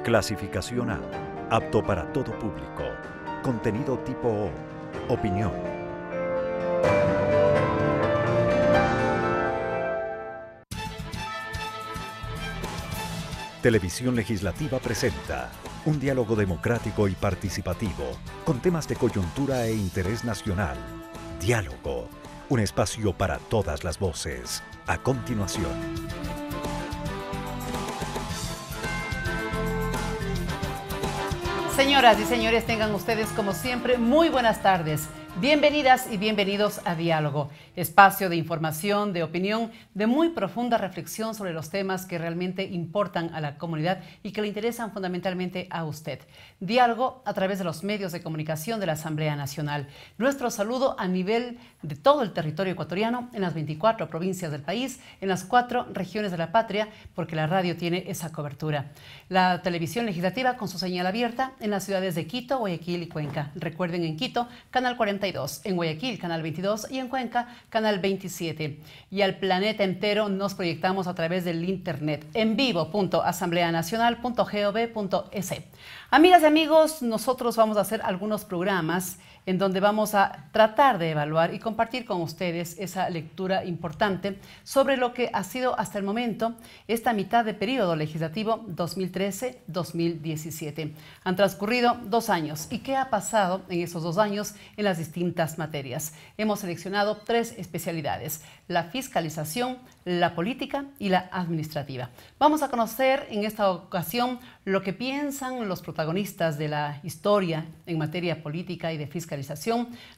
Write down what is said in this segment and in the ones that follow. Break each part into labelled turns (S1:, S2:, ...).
S1: Clasificación A. Apto para todo público. Contenido tipo O. Opinión. Televisión Legislativa presenta un diálogo democrático y participativo con temas de coyuntura e interés nacional. Diálogo, un espacio para todas las voces. A continuación.
S2: Señoras y señores, tengan ustedes como siempre muy buenas tardes. Bienvenidas y bienvenidos a Diálogo, espacio de información, de opinión, de muy profunda reflexión sobre los temas que realmente importan a la comunidad y que le interesan fundamentalmente a usted. Diálogo a través de los medios de comunicación de la Asamblea Nacional. Nuestro saludo a nivel de todo el territorio ecuatoriano, en las 24 provincias del país, en las 4 regiones de la patria, porque la radio tiene esa cobertura. La televisión legislativa con su señal abierta en las ciudades de Quito, Guayaquil y Cuenca. Recuerden, en Quito, canal 42. En Guayaquil, canal 22 y en Cuenca, canal 27. Y al planeta entero nos proyectamos a través del internet en vivo.asambleanacional.gov.es. Amigas y amigos, nosotros vamos a hacer algunos programas en donde vamos a tratar de evaluar y compartir con ustedes esa lectura importante sobre lo que ha sido hasta el momento esta mitad de periodo legislativo 2013-2017. Han transcurrido 2 años. ¿Y qué ha pasado en esos 2 años en las distintas materias? Hemos seleccionado 3 especialidades: la fiscalización, la política y la administrativa. Vamos a conocer en esta ocasión lo que piensan los protagonistas de la historia en materia política y de fiscalización,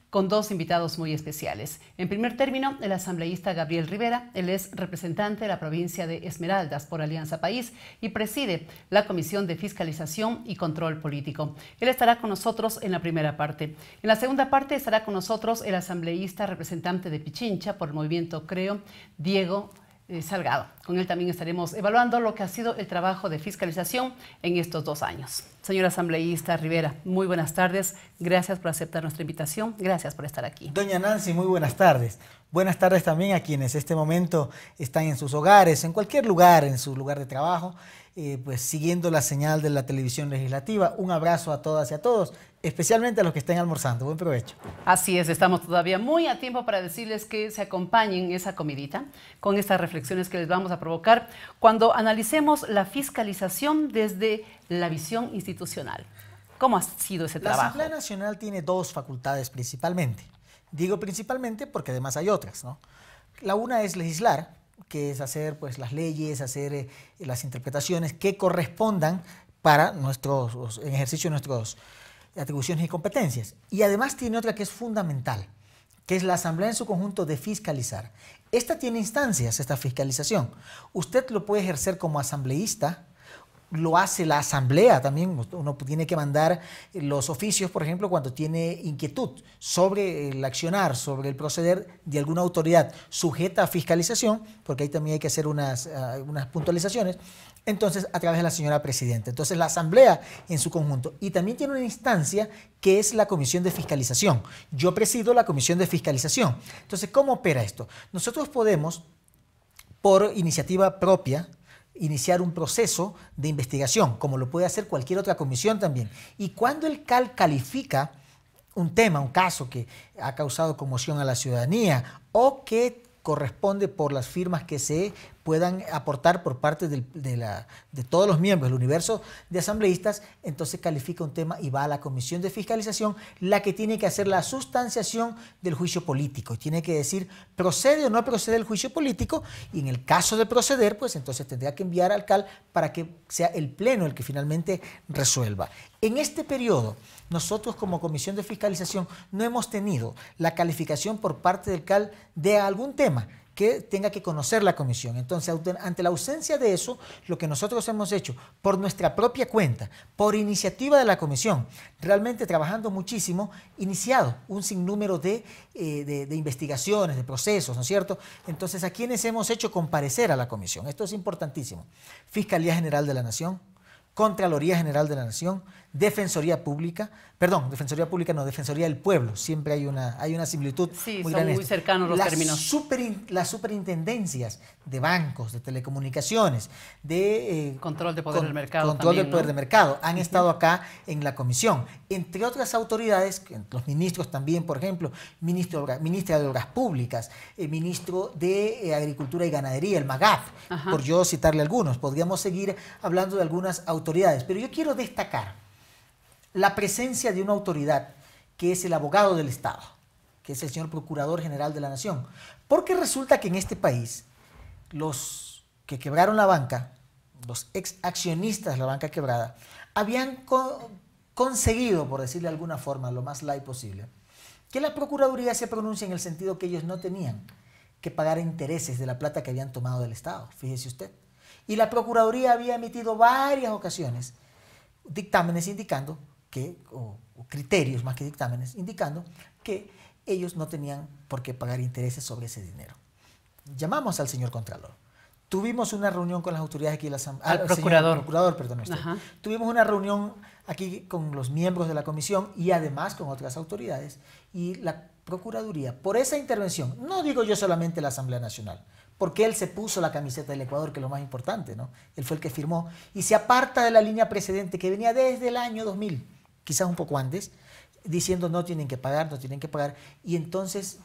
S2: con 2 invitados muy especiales. En primer término, el asambleísta Gabriel Rivera. Él es representante de la provincia de Esmeraldas por Alianza País y preside la Comisión de Fiscalización y Control Político. Él estará con nosotros en la primera parte. En la segunda parte estará con nosotros el asambleísta representante de Pichincha por el movimiento Creo, Diego Salgado. Con él también estaremos evaluando lo que ha sido el trabajo de fiscalización en estos 2 años. Señor asambleísta Rivera, muy buenas tardes. Gracias por aceptar nuestra invitación. Gracias por estar aquí.
S3: Doña Nancy, muy buenas tardes. Buenas tardes también a quienes este momento están en sus hogares, en cualquier lugar, en su lugar de trabajo, pues siguiendo la señal de la televisión legislativa. Un abrazo a todas y a todos, especialmente a los que estén almorzando. Buen provecho.
S2: Así es, estamos todavía muy a tiempo para decirles que se acompañen esa comidita con estas reflexiones que les vamos a provocar cuando analicemos la fiscalización desde la visión institucional. ¿Cómo ha sido ese trabajo?
S3: La Asamblea Nacional tiene 2 facultades principalmente. Digo principalmente porque además hay otras, ¿no? La una es legislar, que es hacer pues las leyes, hacer las interpretaciones que correspondan para en ejercicio de nuestras atribuciones y competencias. Y además tiene otra que es fundamental, que es la Asamblea en su conjunto de fiscalizar. Esta tiene instancias, esta fiscalización. Usted lo puede ejercer como asambleísta, lo hace la asamblea también. Uno tiene que mandar los oficios, por ejemplo, cuando tiene inquietud sobre el accionar, sobre el proceder de alguna autoridad sujeta a fiscalización, porque ahí también hay que hacer unas puntualizaciones, entonces a través de la señora presidenta. Entonces la asamblea en su conjunto. Y también tiene una instancia que es la comisión de fiscalización. Yo presido la comisión de fiscalización. Entonces, ¿cómo opera esto? Nosotros podemos, por iniciativa propia, iniciar un proceso de investigación, como lo puede hacer cualquier otra comisión también. Y cuando el CAL califica un tema, un caso que ha causado conmoción a la ciudadanía o que corresponde por las firmas que se puedan aportar por parte de todos los miembros del universo de asambleístas, entonces califica un tema y va a la comisión de fiscalización, la que tiene que hacer la sustanciación del juicio político. Tiene que decir, ¿procede o no procede el juicio político? Y en el caso de proceder, pues entonces tendrá que enviar al CAL para que sea el pleno el que finalmente resuelva. En este periodo, nosotros como comisión de fiscalización no hemos tenido la calificación por parte del CAL de algún tema que tenga que conocer la comisión. Entonces, ante la ausencia de eso, lo que nosotros hemos hecho por nuestra propia cuenta, por iniciativa de la comisión, realmente trabajando muchísimo, iniciado un sinnúmero de investigaciones, de procesos, ¿no es cierto? Entonces, ¿a quiénes hemos hecho comparecer a la comisión? Esto es importantísimo. Fiscalía General de la Nación, Contraloría General de la Nación, Defensoría Pública, perdón, Defensoría Pública no, Defensoría del Pueblo, siempre hay una similitud
S2: sí,
S3: muy
S2: son
S3: grande.
S2: muy cercanos los términos.
S3: Las superintendencias de bancos, de telecomunicaciones, de
S2: control de poder del mercado.
S3: Control
S2: también,
S3: del poder
S2: ¿no?
S3: del mercado, han estado acá en la comisión. Entre otras autoridades, los ministros también, por ejemplo, ministra de Obras Públicas, ministro de Agricultura y Ganadería, el MAGAP, por yo citarle algunos. Podríamos seguir hablando de algunas autoridades, pero yo quiero destacar la presencia de una autoridad que es el abogado del Estado, que es el señor Procurador General de la Nación. Porque resulta que en este país, los que quebraron la banca, los ex accionistas de la banca quebrada, habían conseguido, por decirle de alguna forma, lo más light posible, que la Procuraduría se pronuncie en el sentido que ellos no tenían que pagar intereses de la plata que habían tomado del Estado, fíjese usted. Y la Procuraduría había emitido varias ocasiones dictámenes indicando que, o criterios más que dictámenes, indicando que ellos no tenían por qué pagar intereses sobre ese dinero. Llamamos al señor Contralor. Tuvimos una reunión con las autoridades aquí,
S2: al procurador.
S3: Procurador, perdón usted. Tuvimos una reunión aquí con los miembros de la comisión y además con otras autoridades. Y la Procuraduría, por esa intervención, no digo yo solamente la Asamblea Nacional, porque él se puso la camiseta del Ecuador, que es lo más importante, ¿no? Él fue el que firmó y se aparta de la línea precedente que venía desde el año 2000, quizás un poco antes, diciendo no tienen que pagar, no tienen que pagar. Y entonces,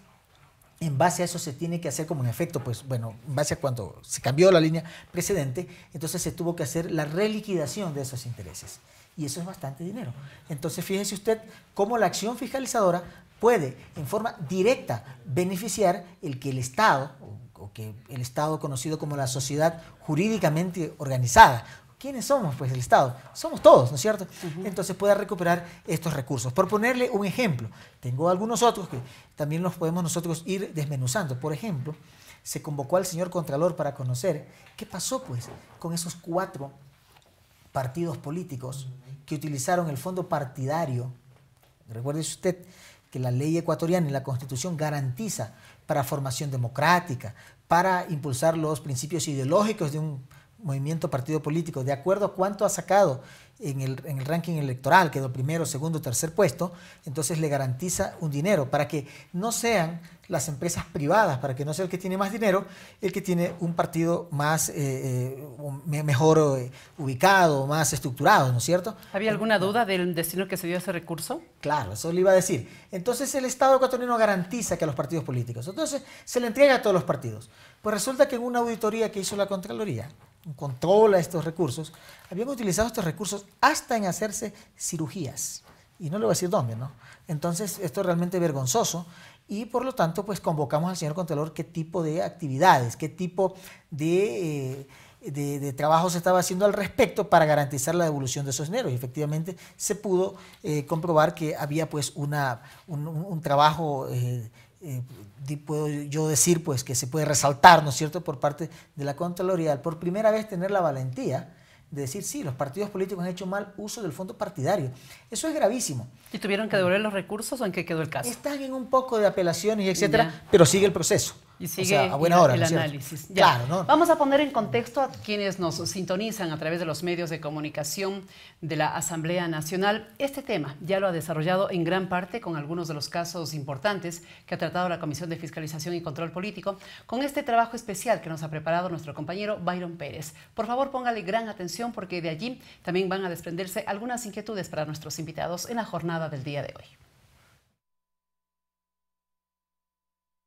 S3: en base a eso se tiene que hacer como un efecto, pues bueno, en base a cuando se cambió la línea precedente, entonces se tuvo que hacer la reliquidación de esos intereses. Y eso es bastante dinero. Entonces, fíjese usted cómo la acción fiscalizadora puede, en forma directa, beneficiar el que el Estado, o que el Estado conocido como la sociedad jurídicamente organizada. ¿Quiénes somos? Pues el Estado. Somos todos, ¿no es cierto? Entonces pueda recuperar estos recursos. Por ponerle un ejemplo, tengo algunos otros que también los podemos nosotros ir desmenuzando. Por ejemplo, se convocó al señor Contralor para conocer qué pasó pues con esos 4 partidos políticos que utilizaron el fondo partidario. Recuerde usted que la ley ecuatoriana y la Constitución garantiza para formación democrática, para impulsar los principios ideológicos de un movimiento partido político, de acuerdo a cuánto ha sacado en el ranking electoral, quedó primero, segundo, tercer puesto, entonces le garantiza un dinero para que no sean las empresas privadas, para que no sea el que tiene más dinero, el que tiene un partido más mejor ubicado, más estructurado, ¿no es cierto?
S2: ¿Había alguna duda del destino que se dio a ese recurso?
S3: Claro, eso le iba a decir. Entonces el Estado ecuatoriano garantiza que a los partidos políticos, entonces se le entrega a todos los partidos. Pues resulta que en una auditoría que hizo la Contraloría, controla estos recursos, habían utilizado estos recursos hasta en hacerse cirugías. Y no le voy a decir dónde, ¿no? Entonces, esto es realmente vergonzoso y por lo tanto, pues convocamos al señor Contralor qué tipo de actividades, qué tipo de trabajo se estaba haciendo al respecto para garantizar la devolución de esos dineros. Y efectivamente se pudo comprobar que había pues un trabajo puedo yo decir pues que se puede resaltar, ¿no es cierto?, por parte de la Contraloría, al por primera vez tener la valentía de decir, sí, los partidos políticos han hecho mal uso del fondo partidario. Eso es gravísimo.
S2: ¿Y tuvieron que devolver los recursos o en qué quedó el caso?
S3: Están en un poco de apelaciones, etcétera, pero sigue el proceso.
S2: Y sigue,
S3: o sea, a buena hora,
S2: el
S3: ¿no
S2: análisis.
S3: Claro, ¿no?
S2: Vamos a poner en contexto a quienes nos sintonizan a través de los medios de comunicación de la Asamblea Nacional. Este tema ya lo ha desarrollado en gran parte con algunos de los casos importantes que ha tratado la Comisión de Fiscalización y Control Político, con este trabajo especial que nos ha preparado nuestro compañero Byron Pérez. Por favor, póngale gran atención porque de allí también van a desprenderse algunas inquietudes para nuestros invitados en la jornada del día de hoy.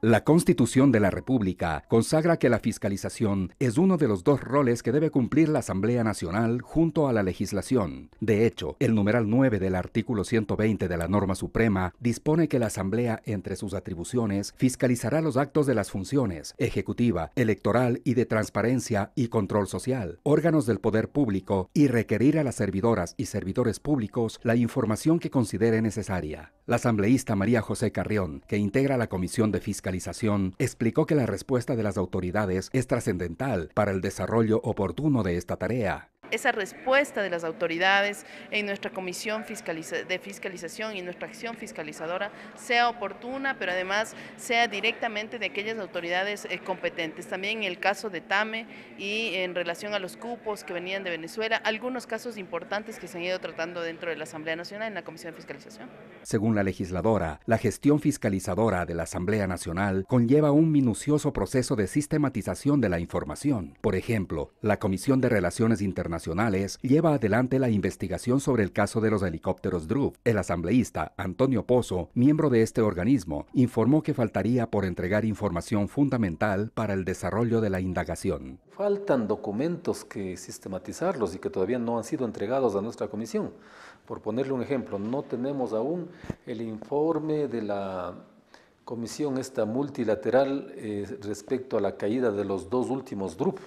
S4: La Constitución de la República consagra que la fiscalización es uno de los 2 roles que debe cumplir la Asamblea Nacional junto a la legislación. De hecho, el numeral 9 del artículo 120 de la norma suprema dispone que la Asamblea, entre sus atribuciones, fiscalizará los actos de las funciones ejecutiva, electoral y de transparencia y control social, órganos del poder público y requerir a las servidoras y servidores públicos la información que considere necesaria. La asambleísta María José Carrión, que integra la Comisión de Fiscalización, explicó que la respuesta de las autoridades es trascendental para el desarrollo oportuno de esta tarea.
S5: esa respuesta de las autoridades en nuestra comisión de fiscalización y nuestra acción fiscalizadora sea oportuna, pero además sea directamente de aquellas autoridades competentes. También en el caso de TAME y en relación a los cupos que venían de Venezuela, algunos casos importantes que se han ido tratando dentro de la Asamblea Nacional en la Comisión de Fiscalización.
S4: Según la legisladora, la gestión fiscalizadora de la Asamblea Nacional conlleva un minucioso proceso de sistematización de la información. Por ejemplo, la Comisión de Relaciones Internacionales lleva adelante la investigación sobre el caso de los helicópteros DRUV. El asambleísta Antonio Pozo, miembro de este organismo, informó que faltaría por entregar información fundamental para el desarrollo de la indagación.
S6: Faltan documentos que sistematizarlos y que todavía no han sido entregados a nuestra comisión. Por ponerle un ejemplo, no tenemos aún el informe de la comisión esta multilateral respecto a la caída de los dos últimos DRUV.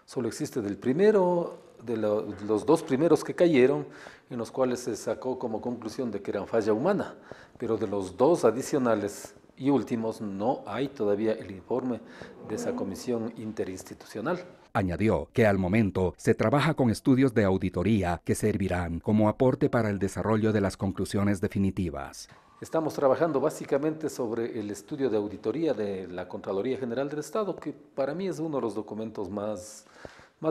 S6: Solo existe del primero, de los dos primeros que cayeron, en los cuales se sacó como conclusión de que eran falla humana, pero de los dos adicionales y últimos no hay todavía el informe de esa comisión interinstitucional.
S4: Añadió que al momento se trabaja con estudios de auditoría que servirán como aporte para el desarrollo de las conclusiones definitivas.
S6: Estamos trabajando básicamente sobre el estudio de auditoría de la Contraloría General del Estado, que para mí es uno de los documentos más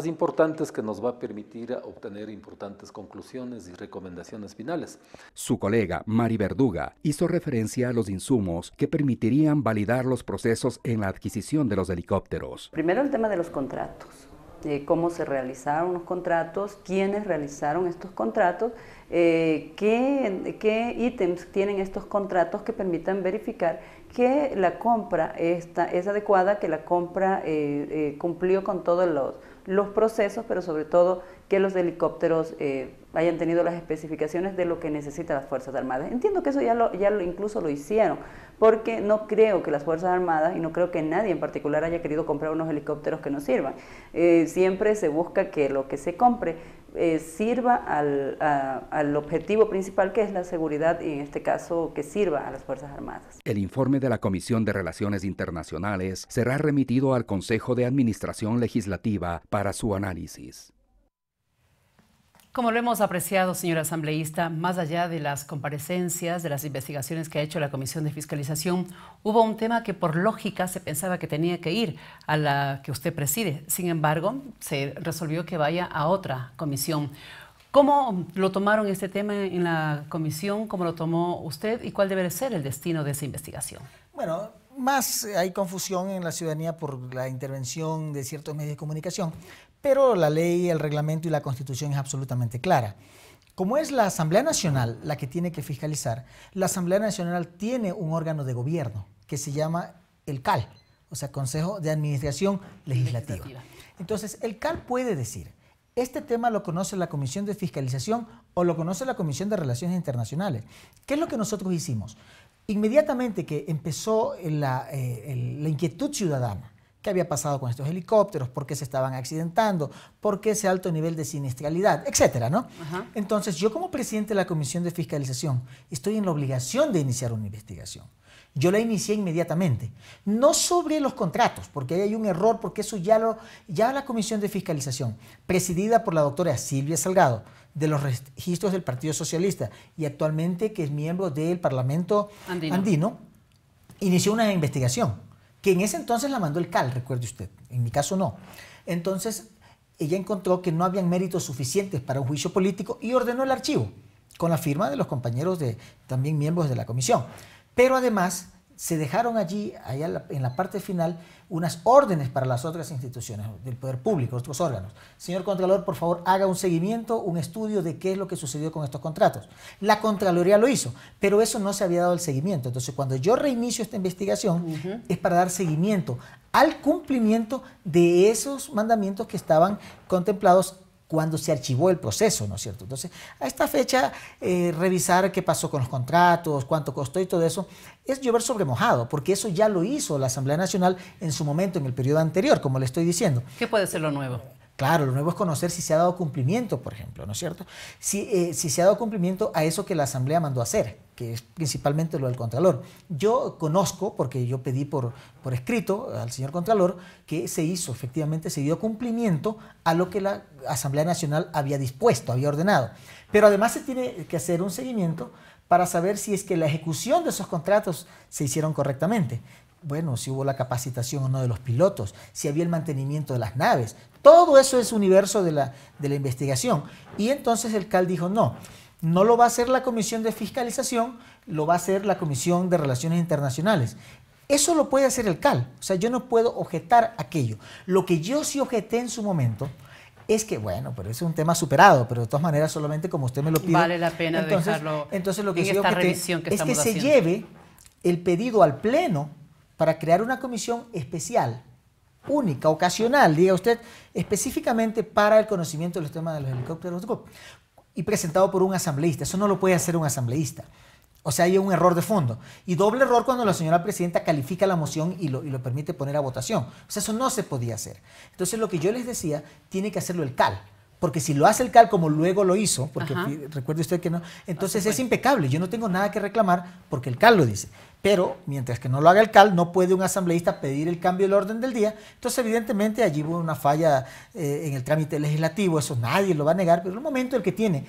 S6: importantes que nos va a permitir obtener importantes conclusiones y recomendaciones finales.
S4: Su colega Mari Verduga hizo referencia a los insumos que permitirían validar los procesos en la adquisición de los helicópteros.
S7: Primero el tema de los contratos, cómo se realizaron los contratos, quiénes realizaron estos contratos, qué ítems tienen estos contratos que permitan verificar que la compra es adecuada, que la compra cumplió con todos los procesos, pero sobre todo que los helicópteros hayan tenido las especificaciones de lo que necesitan las Fuerzas Armadas. Entiendo que eso incluso lo hicieron, porque no creo que las Fuerzas Armadas, y no creo que nadie en particular haya querido comprar unos helicópteros que no sirvan. Siempre se busca que lo que se compre sirva al objetivo principal, que es la seguridad, y en este caso que sirva a las Fuerzas Armadas.
S4: El informe de la Comisión de Relaciones Internacionales será remitido al Consejo de Administración Legislativa para su análisis.
S2: Como lo hemos apreciado, señor asambleísta, más allá de las comparecencias, de las investigaciones que ha hecho la Comisión de Fiscalización, hubo un tema que por lógica se pensaba que tenía que ir a la que usted preside. Sin embargo, se resolvió que vaya a otra comisión. ¿Cómo lo tomaron este tema en la comisión? ¿Cómo lo tomó usted? ¿Y cuál debe ser el destino de esa investigación?
S3: Bueno, más hay confusión en la ciudadanía por la intervención de ciertos medios de comunicación, pero la ley, el reglamento y la Constitución es absolutamente clara. Como es la Asamblea Nacional la que tiene que fiscalizar, la Asamblea Nacional tiene un órgano de gobierno que se llama el CAL, o sea, Consejo de Administración Legislativa. Entonces, el CAL puede decir, este tema lo conoce la Comisión de Fiscalización o lo conoce la Comisión de Relaciones Internacionales. ¿Qué es lo que nosotros hicimos? Inmediatamente que empezó la inquietud ciudadana, ¿qué había pasado con estos helicópteros? ¿Por qué se estaban accidentando? ¿Por qué ese alto nivel de siniestralidad? Etcétera, ¿no? Entonces, yo como presidente de la Comisión de Fiscalización estoy en la obligación de iniciar una investigación. Yo la inicié inmediatamente, no sobre los contratos, porque ahí hay un error, porque eso ya la Comisión de Fiscalización, presidida por la doctora Silvia Salgado, de los registros del Partido Socialista y actualmente que es miembro del Parlamento Andino, inició una investigación, que en ese entonces la mandó el CAL, recuerde usted, en mi caso no. Entonces, ella encontró que no habían méritos suficientes para un juicio político y ordenó el archivo, con la firma de los compañeros también miembros de la comisión. Pero además se dejaron allí, allá en la parte final, unas órdenes para las otras instituciones del Poder Público, otros órganos. Señor Contralor, por favor, haga un seguimiento, un estudio de qué es lo que sucedió con estos contratos. La Contraloría lo hizo, pero eso no se había dado el seguimiento. Entonces, cuando yo reinicio esta investigación, es para dar seguimiento al cumplimiento de esos mandamientos que estaban contemplados cuando se archivó el proceso, ¿no es cierto? Entonces, a esta fecha, revisar qué pasó con los contratos, cuánto costó y todo eso, es llover sobre mojado, porque eso ya lo hizo la Asamblea Nacional en su momento, en el periodo anterior, como le estoy diciendo.
S2: ¿Qué puede ser lo nuevo?
S3: Claro, lo nuevo es conocer si se ha dado cumplimiento, por ejemplo, ¿no es cierto? Si se ha dado cumplimiento a eso que la Asamblea mandó hacer, que es principalmente lo del Contralor. Yo conozco, porque yo pedí por escrito al señor Contralor, que se hizo, efectivamente, se dio cumplimiento a lo que la Asamblea Nacional había dispuesto, había ordenado. Pero además se tiene que hacer un seguimiento para saber si es que la ejecución de esos contratos se hicieron correctamente. Bueno, si hubo la capacitación o no de los pilotos, si había el mantenimiento de las naves. Todo eso es universo de la investigación. Y entonces el CAL dijo, no lo va a hacer la Comisión de Fiscalización, lo va a hacer la Comisión de Relaciones Internacionales. Eso lo puede hacer el CAL. O sea, yo no puedo objetar aquello. Lo que yo sí objeté en su momento es que, bueno, pero es un tema superado, pero de todas maneras, solamente como usted me lo pide.
S2: Vale la pena dejarlo
S3: entonces lo que
S2: en
S3: sí
S2: esta
S3: objeté
S2: revisión que
S3: es
S2: estamos
S3: que se
S2: haciendo.
S3: lleve el pedido al Pleno para crear una comisión especial, única, ocasional, diga usted, específicamente para el conocimiento de los temas de los helicópteros y presentado por un asambleísta. Eso no lo puede hacer un asambleísta. O sea, hay un error de fondo. Y doble error cuando la señora presidenta califica la moción y lo permite poner a votación. O sea, eso no se podía hacer. Entonces, lo que yo les decía, tiene que hacerlo el CAL. Porque si lo hace el CAL como luego lo hizo, porque recuerde usted que no, entonces es impecable. Yo no tengo nada que reclamar porque el CAL lo dice. Pero mientras que no lo haga el CAL, no puede un asambleísta pedir el cambio del orden del día. Entonces, evidentemente, allí hubo una falla en el trámite legislativo. Eso nadie lo va a negar, pero en el momento en el que tiene,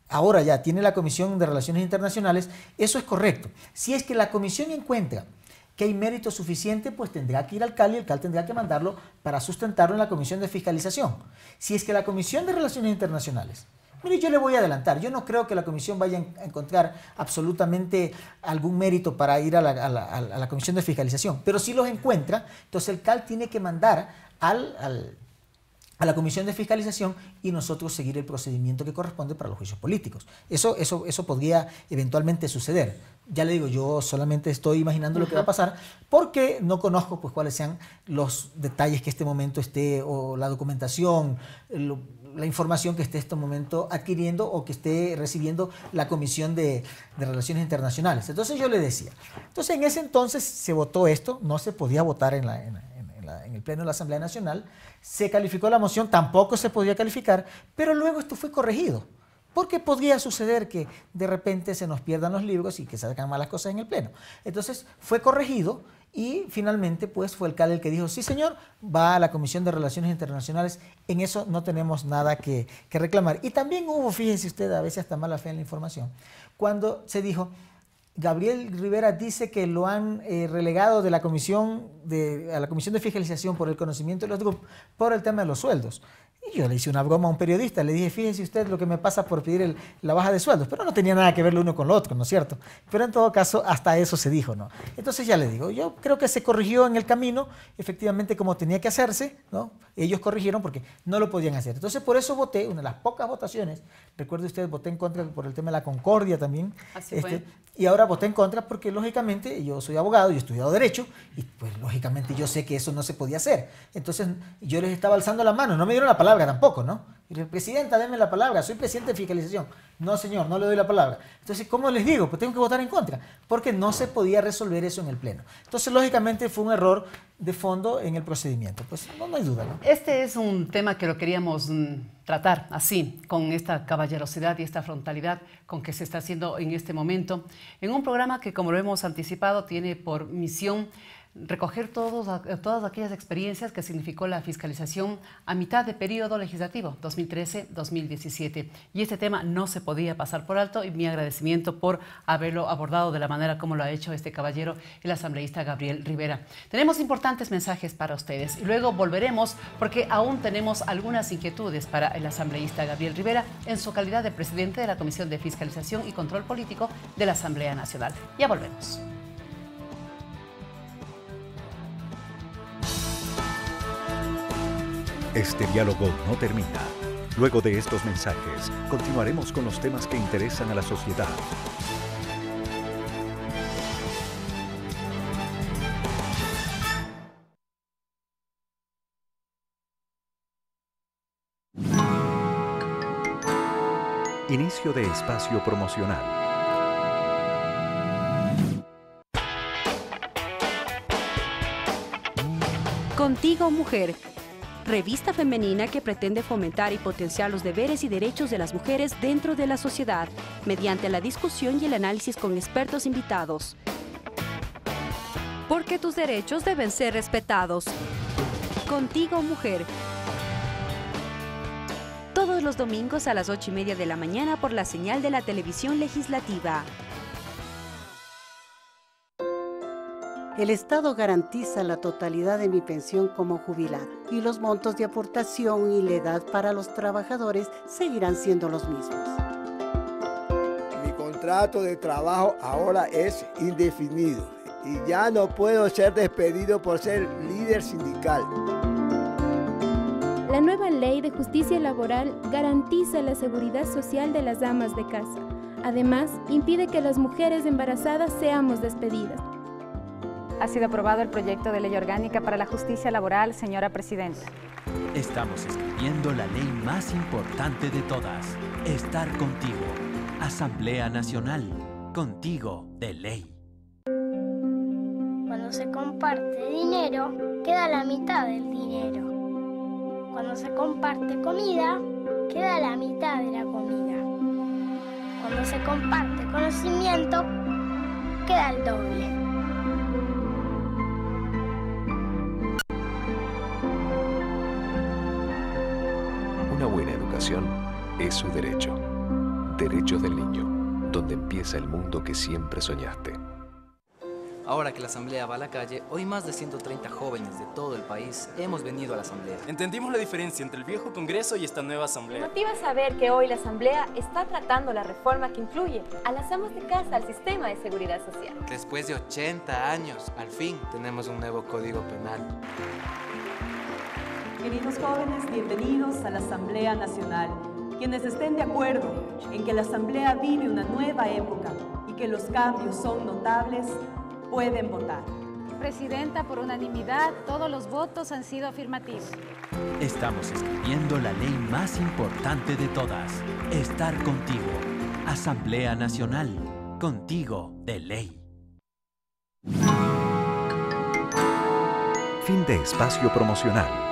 S3: ahora ya tiene la Comisión de Relaciones Internacionales, eso es correcto. Si es que la comisión encuentra que hay mérito suficiente, pues tendrá que ir al CAL y el CAL tendrá que mandarlo para sustentarlo en la Comisión de Fiscalización. Si es que la Comisión de Relaciones Internacionales, mire, yo le voy a adelantar, yo no creo que la comisión vaya a encontrar absolutamente algún mérito para ir a la Comisión de Fiscalización, pero si los encuentra, entonces el CAL tiene que mandar a la Comisión de Fiscalización y nosotros seguir el procedimiento que corresponde para los juicios políticos. Eso podría eventualmente suceder. Ya le digo, yo solamente estoy imaginando lo que va a pasar porque no conozco pues cuáles sean los detalles que este momento esté, o la documentación, la información que esté en este momento adquiriendo o que esté recibiendo la Comisión de Relaciones Internacionales. Entonces yo le decía, entonces en ese entonces se votó esto, no se podía votar en el Pleno de la Asamblea Nacional, se calificó la moción, tampoco se podía calificar, pero luego esto fue corregido. Porque podría suceder que de repente se nos pierdan los libros y que salgan malas cosas en el Pleno. Entonces fue corregido y finalmente pues fue el CAL el que dijo, sí señor, va a la Comisión de Relaciones Internacionales, en eso no tenemos nada que reclamar. Y también hubo, fíjese usted, a veces hasta mala fe en la información, cuando se dijo, Gabriel Rivera dice que lo han relegado de la comisión a la Comisión de Fiscalización por el conocimiento de los grupos por el tema de los sueldos. Y yo le hice una broma a un periodista, le dije, fíjese usted lo que me pasa por pedir la baja de sueldos, pero no tenía nada que ver lo uno con lo otro, ¿no es cierto? Pero en todo caso, hasta eso se dijo, ¿no? Entonces ya le digo, yo creo que se corrigió en el camino, efectivamente como tenía que hacerse, ¿no? Ellos corrigieron porque no lo podían hacer. Entonces por eso voté, una de las pocas votaciones, recuerde usted, voté en contra por el tema de la concordia también.
S2: Así fue.
S3: Y ahora voté en contra porque lógicamente yo soy abogado, yo he estudiado Derecho y pues lógicamente yo sé que eso no se podía hacer. Entonces yo les estaba alzando la mano, no me dieron la palabra tampoco, ¿no? Y le dije, presidenta, denme la palabra, soy presidente de Fiscalización. No, señor, no le doy la palabra. Entonces, ¿cómo les digo? Pues tengo que votar en contra, porque no se podía resolver eso en el Pleno. Entonces, lógicamente fue un error de fondo en el procedimiento. Pues no hay duda, ¿no?
S2: Este es un tema que lo queríamos tratar así, con esta caballerosidad y esta frontalidad con que se está haciendo en este momento, en un programa que, como lo hemos anticipado, tiene por misión recoger todas aquellas experiencias que significó la fiscalización a mitad de periodo legislativo 2013-2017. Y este tema no se podía pasar por alto, y mi agradecimiento por haberlo abordado de la manera como lo ha hecho este caballero, el asambleísta Gabriel Rivera. Tenemos importantes mensajes para ustedes y luego volveremos porque aún tenemos algunas inquietudes para el asambleísta Gabriel Rivera en su calidad de presidente de la Comisión de Fiscalización y Control Político de la Asamblea Nacional. Ya volvemos.
S1: Este diálogo no termina. Luego de estos mensajes, continuaremos con los temas que interesan a la sociedad. Inicio de espacio promocional.
S8: Contigo Mujer. revista femenina que pretende fomentar y potenciar los deberes y derechos de las mujeres dentro de la sociedad, mediante la discusión y el análisis con expertos invitados. Porque tus derechos deben ser respetados. Contigo, mujer. Todos los domingos a las 8:30 de la mañana por la señal de la televisión legislativa.
S9: El Estado garantiza la totalidad de mi pensión como jubilada y los montos de aportación y la edad para los trabajadores seguirán siendo los mismos.
S10: Mi contrato de trabajo ahora es indefinido y ya no puedo ser despedido por ser líder sindical.
S11: La nueva ley de justicia laboral garantiza la seguridad social de las amas de casa. Además, impide que las mujeres embarazadas seamos despedidas.
S12: Ha sido aprobado el proyecto de ley orgánica para la justicia laboral, señora presidenta.
S13: Estamos escribiendo la ley más importante de todas. Estar contigo. Asamblea Nacional. Contigo de ley.
S14: Cuando se comparte dinero, queda la mitad del dinero. Cuando se comparte comida, queda la mitad de la comida. Cuando se comparte conocimiento, queda el doble.
S15: Una buena educación es su derecho. Derechos del niño, donde empieza el mundo que siempre soñaste.
S16: Ahora que la Asamblea va a la calle, hoy más de 130 jóvenes de todo el país hemos venido a la Asamblea.
S17: Entendimos la diferencia entre el viejo Congreso y esta nueva Asamblea.
S18: Me motiva saber que hoy la Asamblea está tratando la reforma que incluye a las amas de casa al sistema de seguridad social.
S16: Después de 80 años, al fin tenemos un nuevo Código Penal.
S19: Queridos jóvenes, bienvenidos a la Asamblea Nacional. Quienes estén de acuerdo en que la Asamblea vive una nueva época y que los cambios son notables, pueden votar.
S12: Presidenta, por unanimidad, todos los votos han sido afirmativos.
S13: Estamos escribiendo la ley más importante de todas. Estar contigo. Asamblea Nacional. Contigo de ley.
S1: Fin de espacio promocional.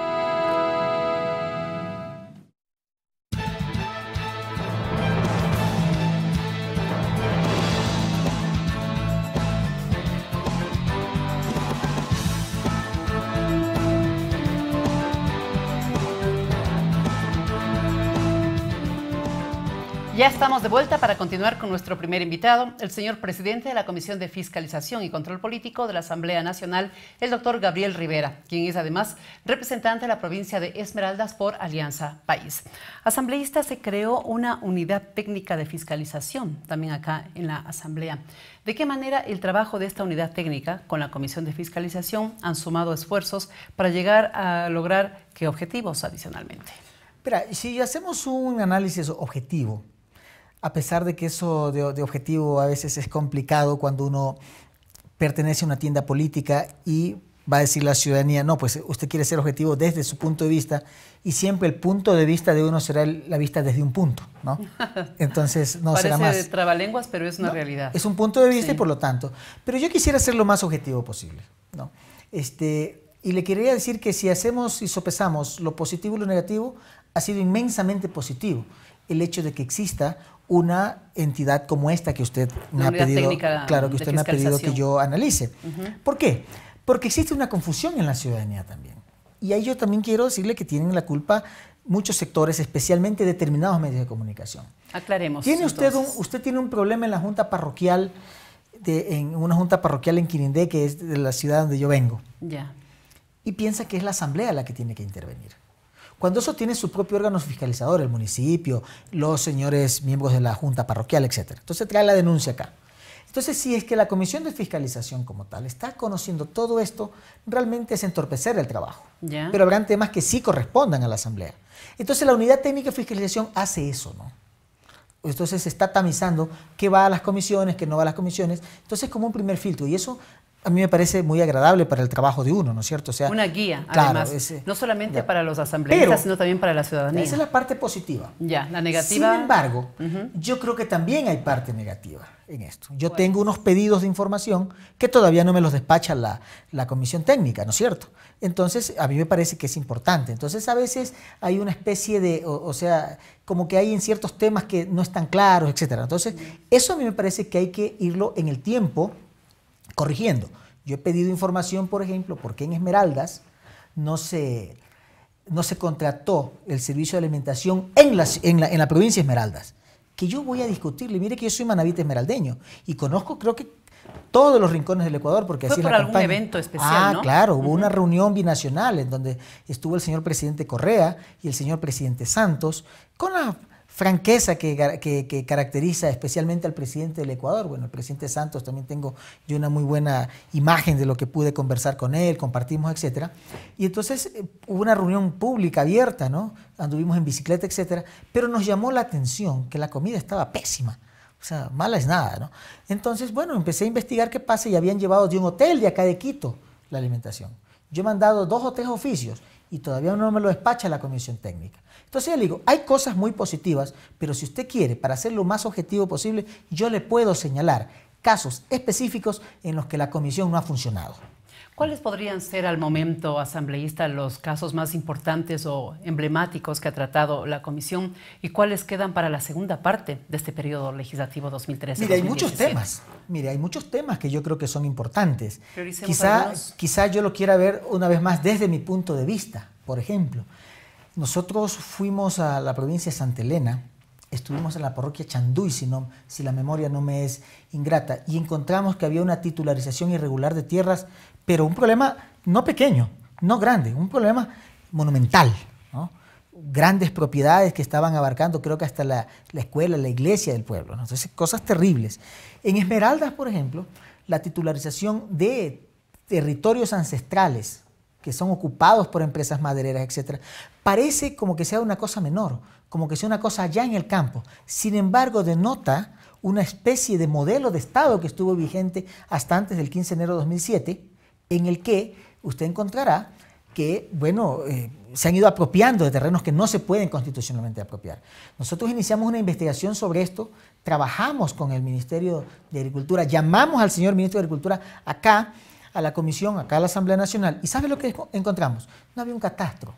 S2: Ya estamos de vuelta para continuar con nuestro primer invitado, el señor presidente de la Comisión de Fiscalización y Control Político de la Asamblea Nacional, el doctor Gabriel Rivera, quien es además representante de la provincia de Esmeraldas por Alianza País. Asambleísta, se creó una unidad técnica de fiscalización también acá en la Asamblea. ¿De qué manera el trabajo de esta unidad técnica con la Comisión de Fiscalización han sumado esfuerzos para llegar a lograr qué objetivos adicionalmente?
S3: Espera, si hacemos un análisis objetivo, a pesar de que eso de objetivo a veces es complicado cuando uno pertenece a una tienda política y va a decir la ciudadanía, no, pues usted quiere ser objetivo desde su punto de vista y siempre el punto de vista de uno será la vista desde un punto, ¿no? Entonces no será más.
S2: Parece trabalenguas, pero es una realidad.
S3: Es un punto de vista, sí. Y por lo tanto. Pero yo quisiera ser lo más objetivo posible, ¿no? Y le quería decir que si hacemos y sopesamos lo positivo y lo negativo, ha sido inmensamente positivo el hecho de que exista una entidad como esta que usted me ha pedido, claro, que usted me ha pedido que yo analice. ¿Por qué? Porque existe una confusión en la ciudadanía también. Y ahí yo también quiero decirle que tienen la culpa muchos sectores, especialmente determinados medios de comunicación.
S2: Aclaremos.
S3: Usted tiene un problema en la junta parroquial, en una junta parroquial en Quirindé, que es de la ciudad donde yo vengo.
S2: Ya.
S3: Y piensa que es la asamblea la que tiene que intervenir. Cuando eso tiene su propio órgano fiscalizador, el municipio, los señores miembros de la junta parroquial, etc. Entonces trae la denuncia acá. Entonces, si es que la comisión de fiscalización como tal está conociendo todo esto, realmente es entorpecer el trabajo.
S2: Ya.
S3: Pero habrán temas que sí correspondan a la asamblea. Entonces, la unidad técnica de fiscalización hace eso, ¿no? Entonces, se está tamizando qué va a las comisiones, qué no va a las comisiones. Entonces, como un primer filtro. Y eso a mí me parece muy agradable para el trabajo de uno, ¿no es cierto? O sea,
S2: una guía,
S3: claro,
S2: además, no solamente para los asambleístas, sino también para la ciudadanía.
S3: Esa es la parte positiva.
S2: Ya, la negativa.
S3: Sin embargo, yo creo que también hay parte negativa en esto. Yo tengo unos pedidos de información que todavía no me los despacha la comisión técnica, ¿no es cierto? Entonces, a mí me parece que es importante. Entonces, a veces hay una especie de, o sea, como que hay en ciertos temas que no están claros, etcétera. Entonces, eso a mí me parece que hay que irlo en el tiempo corrigiendo. Yo he pedido información, por ejemplo, por qué en Esmeraldas no se contrató el servicio de alimentación en la provincia de Esmeraldas, que yo voy a discutirle. Mire que yo soy manabita esmeraldeño y conozco, creo que todos los rincones del Ecuador, porque así es la campaña.
S2: ¿Fue por algún evento especial, no?
S3: Claro, hubo una reunión binacional en donde estuvo el señor presidente Correa y el señor presidente Santos, con la franqueza que caracteriza especialmente al presidente del Ecuador. Bueno, el presidente Santos también tengo yo una muy buena imagen de lo que pude conversar con él, compartimos, etcétera. Y entonces hubo una reunión pública abierta, ¿no? Anduvimos en bicicleta, etcétera, pero nos llamó la atención que la comida estaba pésima. O sea, mala es nada, ¿no? Entonces, bueno, empecé a investigar qué pasa y habían llevado de un hotel de acá de Quito la alimentación. Yo he mandado 2 o 3 oficios y todavía no me lo despacha la comisión técnica. Entonces yo le digo, hay cosas muy positivas, pero si usted quiere, para hacer lo más objetivo posible, yo le puedo señalar casos específicos en los que la comisión no ha funcionado.
S2: ¿Cuáles podrían ser al momento, asambleísta, los casos más importantes o emblemáticos que ha tratado la comisión y cuáles quedan para la segunda parte de este periodo legislativo 2013-2017?
S3: Mire, hay muchos temas. Mire, hay muchos temas que yo creo que son importantes. Quizá yo lo quiera ver una vez más desde mi punto de vista. Por ejemplo, nosotros fuimos a la provincia de Santa Elena, estuvimos en la parroquia Chanduy, si la memoria no me es ingrata, y encontramos que había una titularización irregular de tierras, pero un problema no pequeño, no grande, un problema monumental, ¿no? Grandes propiedades que estaban abarcando, creo que hasta la escuela, la iglesia del pueblo, ¿no? Entonces, cosas terribles. En Esmeraldas, por ejemplo, la titularización de territorios ancestrales que son ocupados por empresas madereras, etcétera, parece como que sea una cosa menor, como que sea una cosa allá en el campo. Sin embargo, denota una especie de modelo de Estado que estuvo vigente hasta antes del 15 de enero de 2007, en el que usted encontrará que, bueno, se han ido apropiando de terrenos que no se pueden constitucionalmente apropiar. Nosotros iniciamos una investigación sobre esto, trabajamos con el Ministerio de Agricultura, llamamos al señor Ministro de Agricultura acá, a la comisión, acá a la Asamblea Nacional, y ¿sabe lo que encontramos? No había un catastro,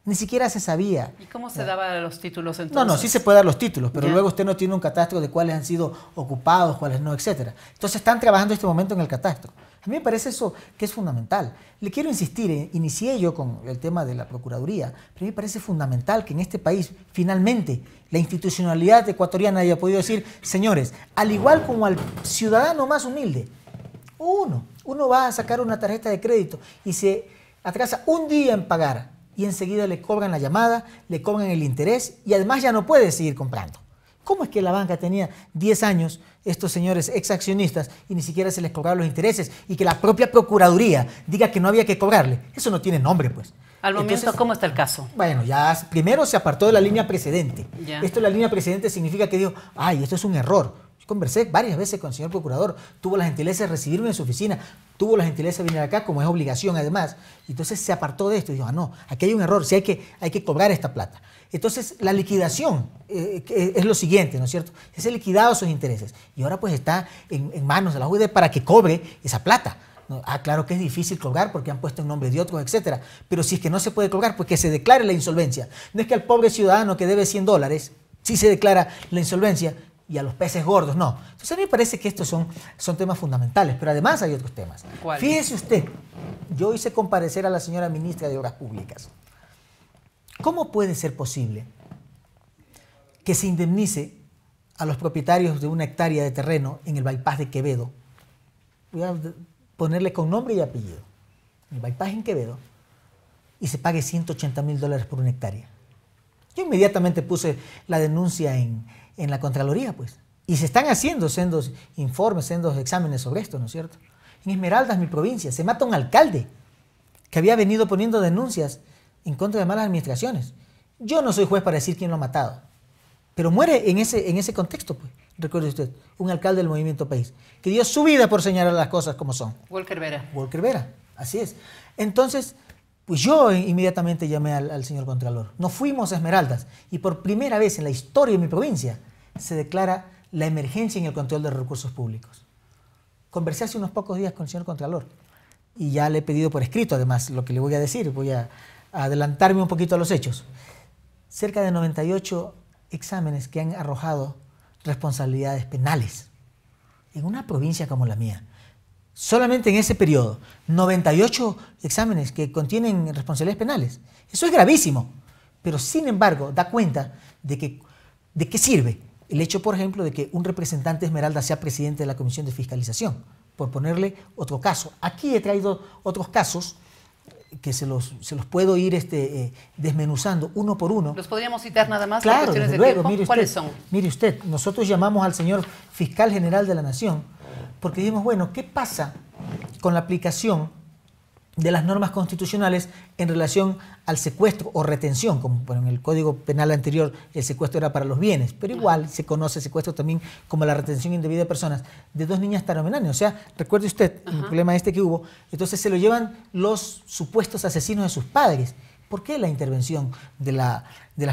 S3: ni siquiera se sabía.
S2: ¿Y cómo se daban los títulos entonces?
S3: No, sí se puede dar los títulos, pero luego usted no tiene un catastro de cuáles han sido ocupados, cuáles no, etcétera. Entonces están trabajando en este momento en el catastro. A mí me parece eso que es fundamental. Le quiero insistir, inicié yo con el tema de la Procuraduría, pero a mí me parece fundamental que en este país, finalmente, la institucionalidad ecuatoriana haya podido decir, señores, al igual como al ciudadano más humilde, uno va a sacar una tarjeta de crédito y se atrasa un día en pagar y enseguida le cobran la llamada, le cobran el interés y además ya no puede seguir comprando. ¿Cómo es que la banca tenía 10 años, estos señores exaccionistas, y ni siquiera se les cobraron los intereses y que la propia Procuraduría diga que no había que cobrarle? Eso no tiene nombre, pues.
S2: Al momento, entonces, ¿cómo está el caso?
S3: Bueno, ya primero se apartó de la línea precedente.
S2: Ya.
S3: Esto de la línea precedente significa que dijo, ay, esto es un error. Conversé varias veces con el señor procurador, tuvo la gentileza de recibirme en su oficina, tuvo la gentileza de venir acá, como es obligación además. Entonces se apartó de esto y dijo, no, aquí hay un error, sí hay que cobrar esta plata. Entonces la liquidación es lo siguiente, ¿no es cierto? Es el liquidado sus intereses y ahora pues está en manos de la UID para que cobre esa plata. No, claro que es difícil cobrar porque han puesto en nombre de otros, etcétera, pero si es que no se puede cobrar, pues que se declare la insolvencia. No es que al pobre ciudadano que debe $100, sí se declara la insolvencia, y a los peces gordos, no. Entonces a mí me parece que estos son temas fundamentales, pero además hay otros temas.
S2: ¿Cuál?
S3: Fíjese usted, yo hice comparecer a la señora ministra de Obras Públicas. ¿Cómo puede ser posible que se indemnice a los propietarios de 1 hectárea de terreno en el bypass de Quevedo? Voy a ponerle con nombre y apellido. El bypass en Quevedo, y se pague $180.000 por 1 hectárea. Yo inmediatamente puse la denuncia en la Contraloría, pues. Y se están haciendo sendos informes, sendos exámenes sobre esto, ¿no es cierto? En Esmeraldas, mi provincia, se mata un alcalde que había venido poniendo denuncias en contra de malas administraciones. Yo no soy juez para decir quién lo ha matado, pero muere en ese contexto, pues. recuerde usted, un alcalde del Movimiento País, que dio su vida por señalar las cosas como son.
S2: Walker Vera.
S3: Walker Vera, así es. Entonces, pues yo inmediatamente llamé al señor Contralor. Nos fuimos a Esmeraldas y por primera vez en la historia de mi provincia se declara la emergencia en el control de recursos públicos. Conversé hace unos pocos días con el señor Contralor y ya le he pedido por escrito, además, lo que le voy a decir. Voy a adelantarme un poquito a los hechos. Cerca de 98 exámenes que han arrojado responsabilidades penales en una provincia como la mía. Solamente en ese periodo, 98 exámenes que contienen responsabilidades penales. Eso es gravísimo, pero sin embargo da cuenta de qué sirve el hecho, por ejemplo, de que un representante de Esmeralda sea presidente de la Comisión de Fiscalización, por ponerle otro caso. Aquí he traído otros casos que se los puedo ir desmenuzando uno por uno.
S2: ¿Los podríamos citar nada más?
S3: Claro,
S2: por cuestiones
S3: desde
S2: de
S3: luego.
S2: tiempo? ¿Cuáles son?
S3: Mire usted, nosotros llamamos al señor Fiscal General de la Nación porque dijimos, bueno, ¿qué pasa con la aplicación de las normas constitucionales en relación al secuestro o retención? Como bueno, en el Código Penal anterior el secuestro era para los bienes, pero igual se conoce secuestro también como la retención indebida de personas de 2 niñas taromenáneas. O sea, recuerde usted el problema que hubo, entonces se lo llevan los supuestos asesinos de sus padres. ¿Por qué la intervención de la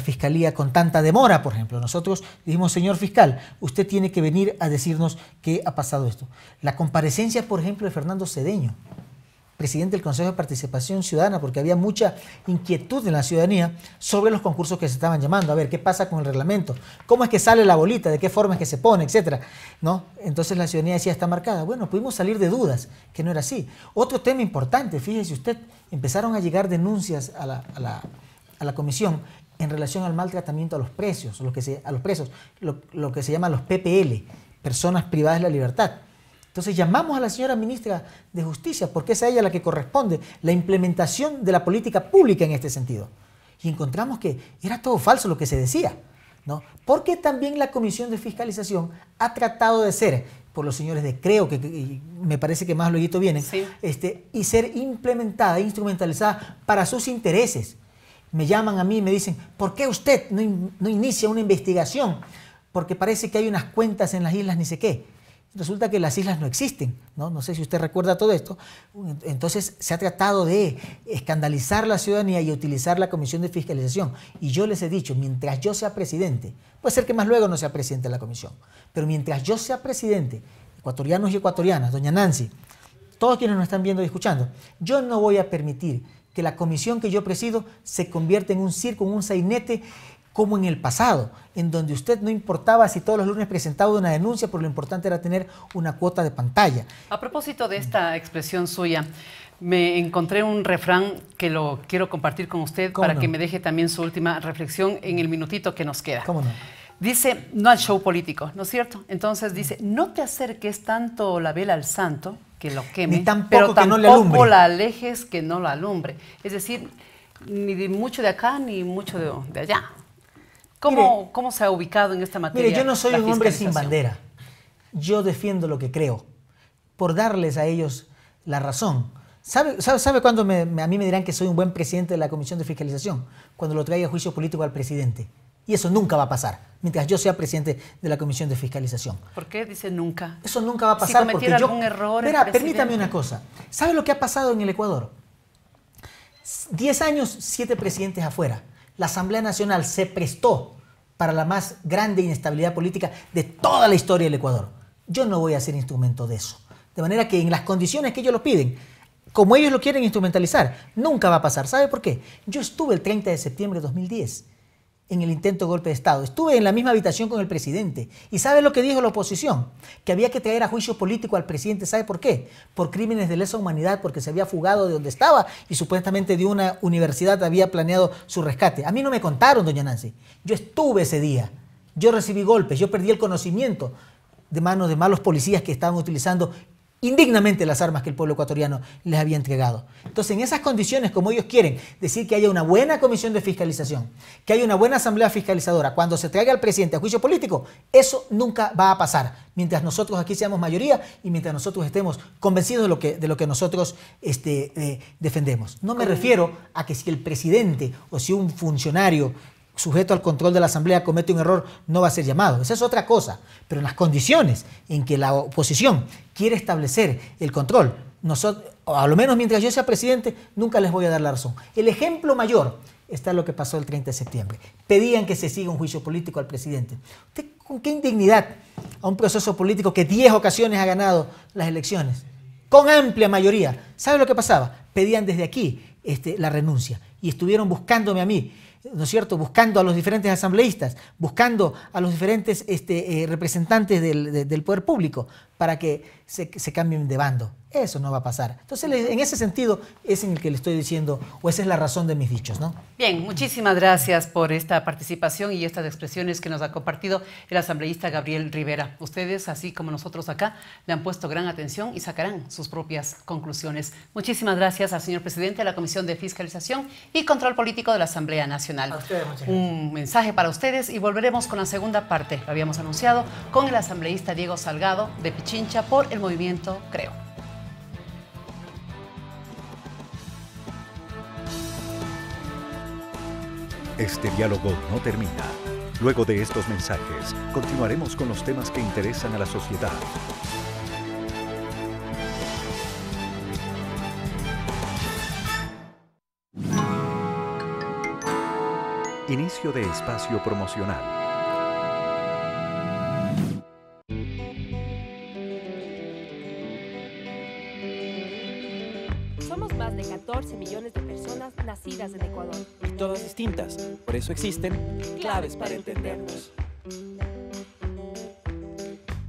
S3: Fiscalía con tanta demora, por ejemplo? Nosotros dijimos, señor fiscal, usted tiene que venir a decirnos qué ha pasado esto. La comparecencia, por ejemplo, de Fernando Cedeño, presidente del Consejo de Participación Ciudadana, porque había mucha inquietud en la ciudadanía sobre los concursos que se estaban llamando. A ver, ¿qué pasa con el reglamento? ¿Cómo es que sale la bolita? ¿De qué forma es que se pone? Etcétera, ¿no? Entonces la ciudadanía decía, está marcada. Bueno, pudimos salir de dudas, que no era así. Otro tema importante, fíjese usted, empezaron a llegar denuncias a la comisión en relación al maltratamiento a los presos, lo que se llama los PPL, personas privadas de la libertad. Entonces llamamos a la señora ministra de Justicia, porque es a ella la que corresponde la implementación de la política pública en este sentido. Y encontramos que era todo falso lo que se decía, ¿no? Porque también la Comisión de Fiscalización ha tratado de ser, por los señores de Creo, que me parece que más luego vienen, sí, y ser implementada, instrumentalizada para sus intereses. Me llaman a mí y me dicen, ¿por qué usted no inicia una investigación? Porque parece que hay unas cuentas en las islas ni sé qué. Resulta que las islas no existen, ¿no? No sé si usted recuerda todo esto. Entonces se ha tratado de escandalizar la ciudadanía y utilizar la Comisión de Fiscalización. Y yo les he dicho, mientras yo sea presidente, puede ser que más luego no sea presidente de la comisión, pero mientras yo sea presidente, ecuatorianos y ecuatorianas, doña Nancy, todos quienes nos están viendo y escuchando, yo no voy a permitir que la comisión que yo presido se convierta en un circo, en un sainete, como en el pasado, en donde usted no importaba si todos los lunes presentaba una denuncia, pero lo importante era tener una cuota de pantalla.
S2: A propósito de esta expresión suya, me encontré un refrán que lo quiero compartir con usted para que me deje también su última reflexión en el minutito que nos queda.
S3: ¿Cómo no?
S2: Dice, no al show político, ¿no es cierto? Entonces dice, no te acerques tanto la vela al santo que lo queme, pero tampoco la alejes que no la alumbre. Es decir, ni de mucho de acá ni mucho de allá. ¿Cómo se ha ubicado en esta materia?
S3: Mire, yo no soy un hombre sin bandera. Yo defiendo lo que creo, por darles a ellos la razón. ¿Sabe cuándo a mí me dirán que soy un buen presidente de la Comisión de Fiscalización? Cuando lo traiga a juicio político al presidente. Y eso nunca va a pasar, mientras yo sea presidente de la Comisión de Fiscalización.
S2: ¿Por qué dice nunca?
S3: Eso nunca va a pasar,
S2: si cometiera algún error.
S3: Mira, permítame una cosa. ¿Sabe lo que ha pasado en el Ecuador? 10 años, 7 presidentes afuera. La Asamblea Nacional se prestó para la más grande inestabilidad política de toda la historia del Ecuador. Yo no voy a ser instrumento de eso. De manera que en las condiciones que ellos lo piden, como ellos lo quieren instrumentalizar, nunca va a pasar. ¿Sabe por qué? Yo estuve el 30 de septiembre de 2010 en el intento de golpe de Estado. Estuve en la misma habitación con el presidente. ¿Y sabe lo que dijo la oposición? Que había que traer a juicio político al presidente. ¿Sabe por qué? Por crímenes de lesa humanidad, porque se había fugado de donde estaba y supuestamente de una universidad había planeado su rescate. A mí no me contaron, doña Nancy. Yo estuve ese día. Yo recibí golpes. Yo perdí el conocimiento de manos de malos policías que estaban utilizando indignamente las armas que el pueblo ecuatoriano les había entregado. Entonces, en esas condiciones, como ellos quieren decir que haya una buena comisión de fiscalización, que haya una buena asamblea fiscalizadora, cuando se traiga al presidente a juicio político, eso nunca va a pasar, mientras nosotros aquí seamos mayoría y mientras nosotros estemos convencidos de lo que nosotros defendemos. No me refiero a que si el presidente o si un funcionario sujeto al control de la Asamblea comete un error, no va a ser llamado. Esa es otra cosa. Pero en las condiciones en que la oposición quiere establecer el control, nosotros, a lo menos mientras yo sea presidente, nunca les voy a dar la razón. El ejemplo mayor está lo que pasó el 30 de septiembre. Pedían que se siga un juicio político al presidente. ¿Usted con qué indignidad a un proceso político que 10 ocasiones ha ganado las elecciones? Con amplia mayoría. ¿Sabe lo que pasaba? Pedían desde aquí la renuncia y estuvieron buscándome a mí, ¿no es cierto? Buscando a los diferentes asambleístas, buscando a los diferentes representantes del poder público para que se cambien de bando. Eso no va a pasar. Entonces, en ese sentido es en el que le estoy diciendo, o esa es la razón de mis dichos, ¿no?
S2: Bien, muchísimas gracias por esta participación y estas expresiones que nos ha compartido el asambleísta Gabriel Rivera. Ustedes, así como nosotros acá, le han puesto gran atención y sacarán sus propias conclusiones. Muchísimas gracias al señor presidente de la Comisión de Fiscalización y Control Político de la Asamblea Nacional.
S3: A ustedes, muchas gracias.
S2: Un mensaje para ustedes y volveremos con la segunda parte, lo habíamos anunciado, con el asambleísta Diego Salgado de Pichincha por el movimiento Creo.
S1: Este diálogo no termina. Luego de estos mensajes, continuaremos con los temas que interesan a la sociedad. Inicio de espacio promocional.
S18: Somos más de 14 millones de personas nacidas en Ecuador.
S17: Y todas distintas. Por eso existen claves para entendernos.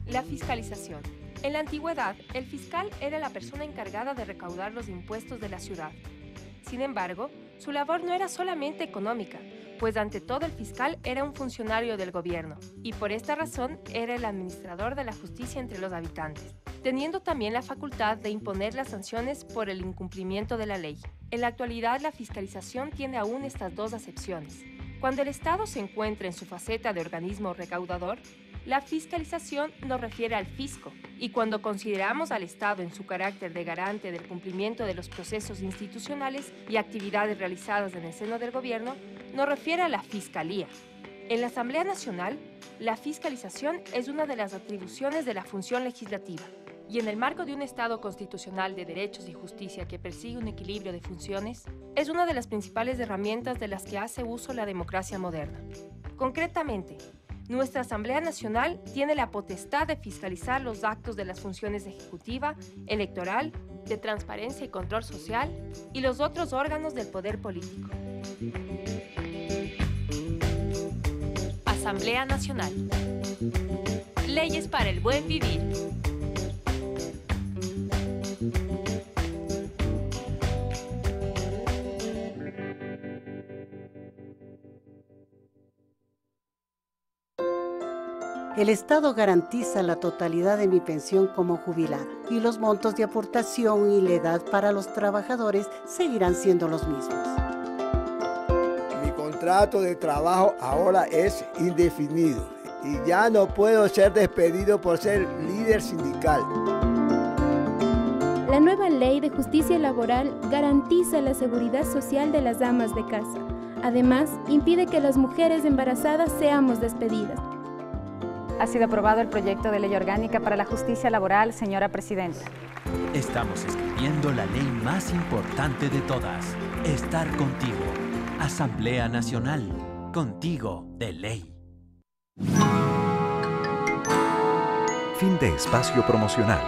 S8: La fiscalización. En la antigüedad, el fiscal era la persona encargada de recaudar los impuestos de la ciudad. Sin embargo, su labor no era solamente económica, pues ante todo el fiscal era un funcionario del gobierno y por esta razón era el administrador de la justicia entre los habitantes, teniendo también la facultad de imponer las sanciones por el incumplimiento de la ley. En la actualidad, la fiscalización tiene aún estas dos acepciones. Cuando el Estado se encuentra en su faceta de organismo recaudador, la fiscalización nos refiere al fisco, y cuando consideramos al Estado en su carácter de garante del cumplimiento de los procesos institucionales y actividades realizadas en el seno del gobierno, nos refiere a la Fiscalía. En la Asamblea Nacional, la fiscalización es una de las atribuciones de la función legislativa, y en el marco de un Estado constitucional de derechos y justicia que persigue un equilibrio de funciones, es una de las principales herramientas de las que hace uso la democracia moderna. Concretamente, nuestra Asamblea Nacional tiene la potestad de fiscalizar los actos de las funciones ejecutiva, electoral, de transparencia y control social y los otros órganos del poder político. Asamblea Nacional. Leyes para el buen vivir.
S9: El Estado garantiza la totalidad de mi pensión como jubilada y los montos de aportación y la edad para los trabajadores seguirán siendo los mismos.
S10: Mi contrato de trabajo ahora es indefinido y ya no puedo ser despedido por ser líder sindical.
S11: La nueva ley de justicia laboral garantiza la seguridad social de las amas de casa. Además, impide que las mujeres embarazadas seamos despedidas.
S12: Ha sido aprobado el proyecto de ley orgánica para la justicia laboral, señora presidenta.
S13: Estamos escribiendo la ley más importante de todas. Estar contigo. Asamblea Nacional. Contigo de ley.
S1: Fin de espacio promocional.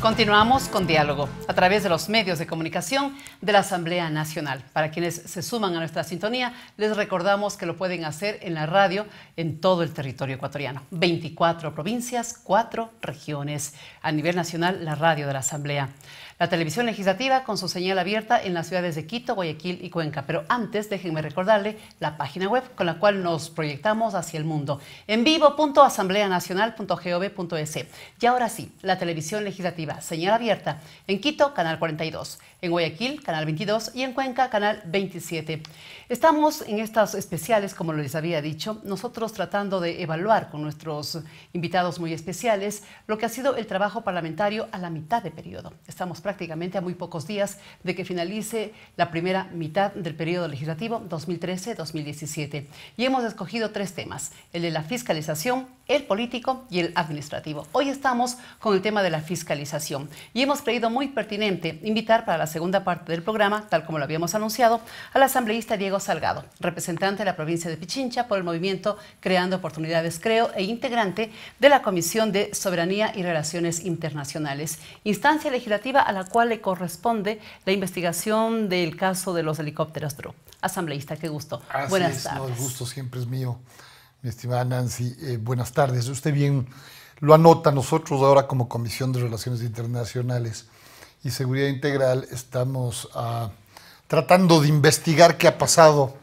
S2: Continuamos con diálogo a través de los medios de comunicación de la Asamblea Nacional. Para quienes se suman a nuestra sintonía, les recordamos que lo pueden hacer en la radio en todo el territorio ecuatoriano. 24 provincias, 4 regiones. A nivel nacional, la radio de la Asamblea. La televisión legislativa con su señal abierta en las ciudades de Quito, Guayaquil y Cuenca. Pero antes, déjenme recordarle la página web con la cual nos proyectamos hacia el mundo. En vivo.asambleanacional.gov.es. Y ahora sí, la televisión legislativa, señal abierta. En Quito, canal 42. En Guayaquil, canal 22. Y en Cuenca, canal 27. Estamos en estas especiales, como les había dicho, nosotros tratando de evaluar con nuestros invitados muy especiales lo que ha sido el trabajo parlamentario a la mitad de periodo. Estamos prácticamente a muy pocos días de que finalice la primera mitad del periodo legislativo 2013-2017. Y hemos escogido 3 temas: el de la fiscalización, el político y el administrativo. Hoy estamos con el tema de la fiscalización y hemos creído muy pertinente invitar para la segunda parte del programa, tal como lo habíamos anunciado, al asambleísta Diego Salgado, representante de la provincia de Pichincha por el movimiento Creando Oportunidades Creo e integrante de la Comisión de Soberanía y Relaciones Internacionales, instancia legislativa a la cual le corresponde la investigación del caso de los helicópteros DRO. Asambleísta, qué gusto. Buenas tardes.
S20: No, el gusto siempre es mío, mi estimada Nancy. Buenas tardes. Usted bien lo anota. Nosotros ahora como Comisión de Relaciones Internacionales y Seguridad Integral estamos tratando de investigar qué ha pasado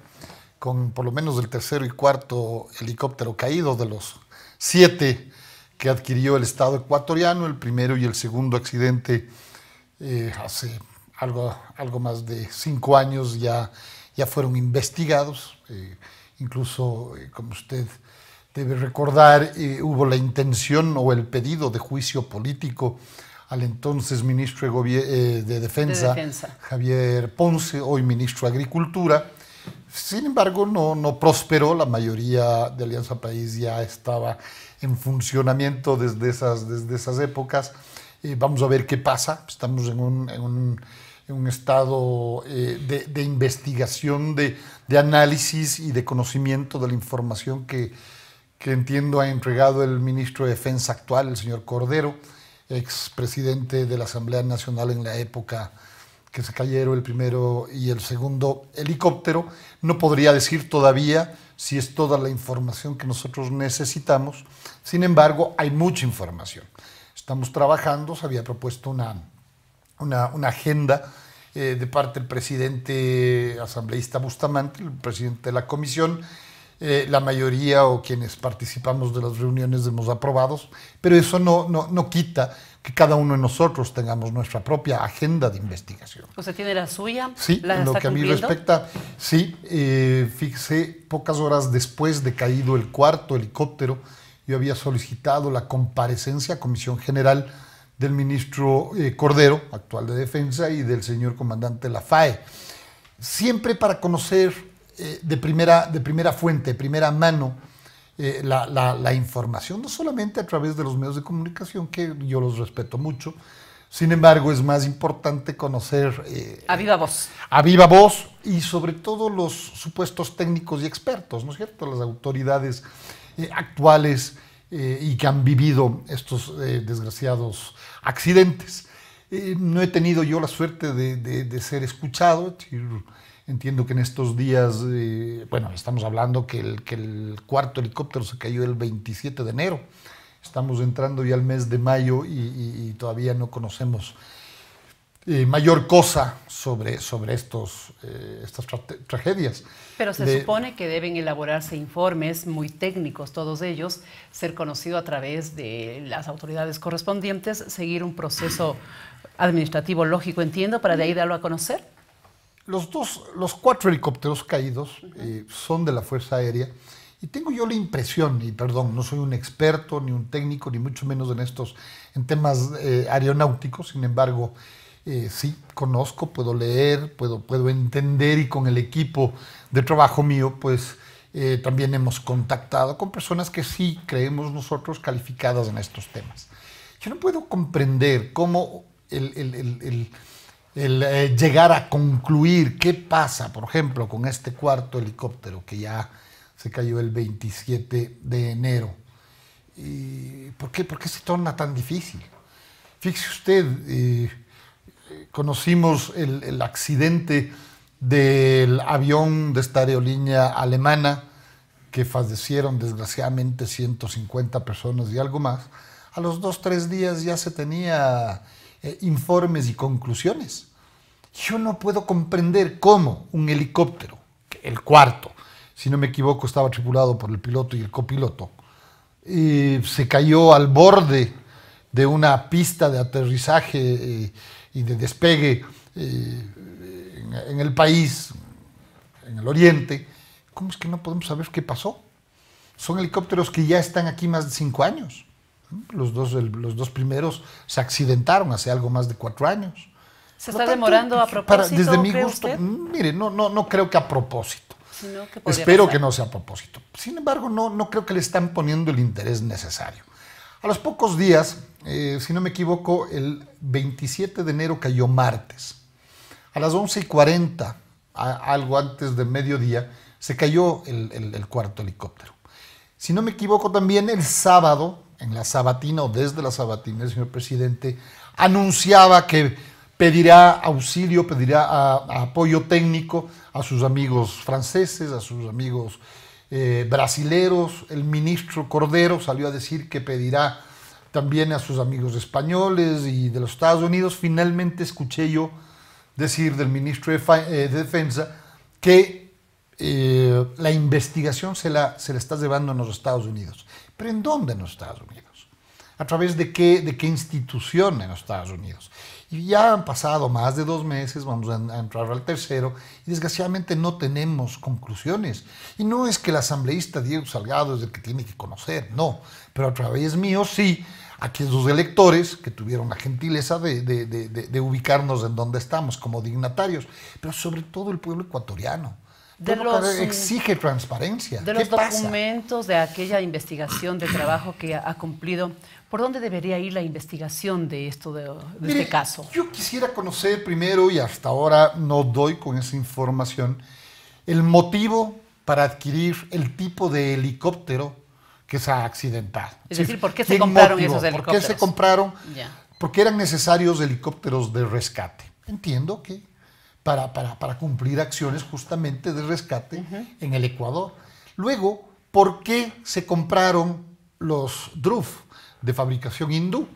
S20: con por lo menos el tercero y cuarto helicóptero caído de los 7 que adquirió el Estado ecuatoriano. El primero y el segundo accidente hace algo más de 5 años ya fueron investigados. Incluso, como usted debe recordar, hubo la intención o el pedido de juicio político al entonces ministro de Defensa, Javier Ponce, hoy ministro de Agricultura. Sin embargo, no prosperó. La mayoría de Alianza País ya estaba en funcionamiento desde esas épocas. Vamos a ver qué pasa. Estamos en un estado de investigación, de análisis y de conocimiento de la información que entiendo ha entregado el ministro de Defensa actual, el señor Cordero, expresidente de la Asamblea Nacional en la época que se cayeron el primero y el segundo helicóptero. No podría decir todavía si es toda la información que nosotros necesitamos. Sin embargo, hay mucha información. Estamos trabajando. Se había propuesto una agenda de parte del presidente asambleísta Bustamante, el presidente de la comisión. La mayoría o quienes participamos de las reuniones hemos aprobado, pero eso no quita que cada uno de nosotros tengamos nuestra propia agenda de investigación.
S2: ¿Usted tiene la suya?
S20: Sí, en lo que a mí respecta, sí. Fíjese, pocas horas después de caído el cuarto helicóptero, yo había solicitado la comparecencia a Comisión General del ministro Cordero, actual de Defensa, y del señor comandante de la FAE, siempre para conocer de primera fuente, de primera mano, la información, no solamente a través de los medios de comunicación, que yo los respeto mucho. Sin embargo, es más importante conocer
S2: a viva voz.
S20: A viva voz, y sobre todo los supuestos técnicos y expertos, ¿no es cierto? Las autoridades actuales y que han vivido estos desgraciados accidentes. No he tenido yo la suerte de ser escuchado. Entiendo que en estos días, estamos hablando que el cuarto helicóptero se cayó el 27 de enero. Estamos entrando ya al mes de mayo y todavía no conocemos mayor cosa sobre estas tragedias.
S2: Pero se supone que deben elaborarse informes muy técnicos, todos ellos, ser conocido a través de las autoridades correspondientes, seguir un proceso administrativo lógico, entiendo, para de ahí darlo a conocer.
S20: Los 4 helicópteros caídos son de la Fuerza Aérea, y tengo yo la impresión, y perdón, no soy un experto, ni un técnico, ni mucho menos en temas aeronáuticos. Sin embargo, sí, conozco, puedo leer, puedo entender, y con el equipo de trabajo mío, pues también hemos contactado con personas que sí creemos nosotros calificadas en estos temas. Yo no puedo comprender cómo el llegar a concluir qué pasa, por ejemplo, con este cuarto helicóptero que ya se cayó el 27 de enero. ¿Y por qué se torna tan difícil? Fíjese usted, conocimos el accidente del avión de esta aerolínea alemana, que fallecieron desgraciadamente 150 personas y algo más. A los 2 o 3 días ya se tenía informes y conclusiones. Yo no puedo comprender cómo un helicóptero, el cuarto, si no me equivoco, estaba tripulado por el piloto y el copiloto, se cayó al borde de una pista de aterrizaje y de despegue en el país, en el oriente. ¿Cómo es que no podemos saber qué pasó? Son helicópteros que ya están aquí más de 5 años. Los dos primeros se accidentaron hace algo más de 4 años.
S2: ¿Se está demorando a propósito,
S20: desde mi
S2: cree
S20: gusto,
S2: usted?
S20: mire, no creo que a propósito.
S2: Sino que podría
S20: Espero
S2: pasar.
S20: que no sea a propósito. Sin embargo, no creo que le están poniendo el interés necesario. A los pocos días, si no me equivoco, el 27 de enero cayó martes. A las 11:40, algo antes de mediodía, se cayó el cuarto helicóptero. Si no me equivoco, también el sábado, en la sabatina o desde la sabatina, el señor presidente anunciaba que pedirá auxilio, pedirá apoyo técnico a sus amigos franceses, a sus amigos brasileros. El ministro Cordero salió a decir que pedirá también a sus amigos españoles y de los Estados Unidos. Finalmente escuché yo decir del ministro de Defensa que la investigación se la está llevando en los Estados Unidos. ¿Pero en dónde en los Estados Unidos? ¿A través de qué institución en los Estados Unidos? Y ya han pasado más de 2 meses, vamos a entrar al tercero, y desgraciadamente no tenemos conclusiones. Y no es que el asambleísta Diego Salgado es el que tiene que conocer, no, pero a través mío sí, aquellos electores que tuvieron la gentileza de ubicarnos en donde estamos como dignatarios, pero sobre todo el pueblo ecuatoriano. Exige transparencia.
S2: De los documentos de aquella investigación de trabajo que ha cumplido, ¿por dónde debería ir la investigación de este caso?
S20: Yo quisiera conocer primero, y hasta ahora no doy con esa información, el motivo para adquirir el tipo de helicóptero que se ha accidentado.
S2: Es decir, ¿por qué se compraron esos helicópteros?
S20: ¿Por qué se compraron? Porque eran necesarios helicópteros de rescate. Entiendo que para cumplir acciones justamente de rescate en el Ecuador. Luego, ¿por qué se compraron los DRUF de fabricación hindú?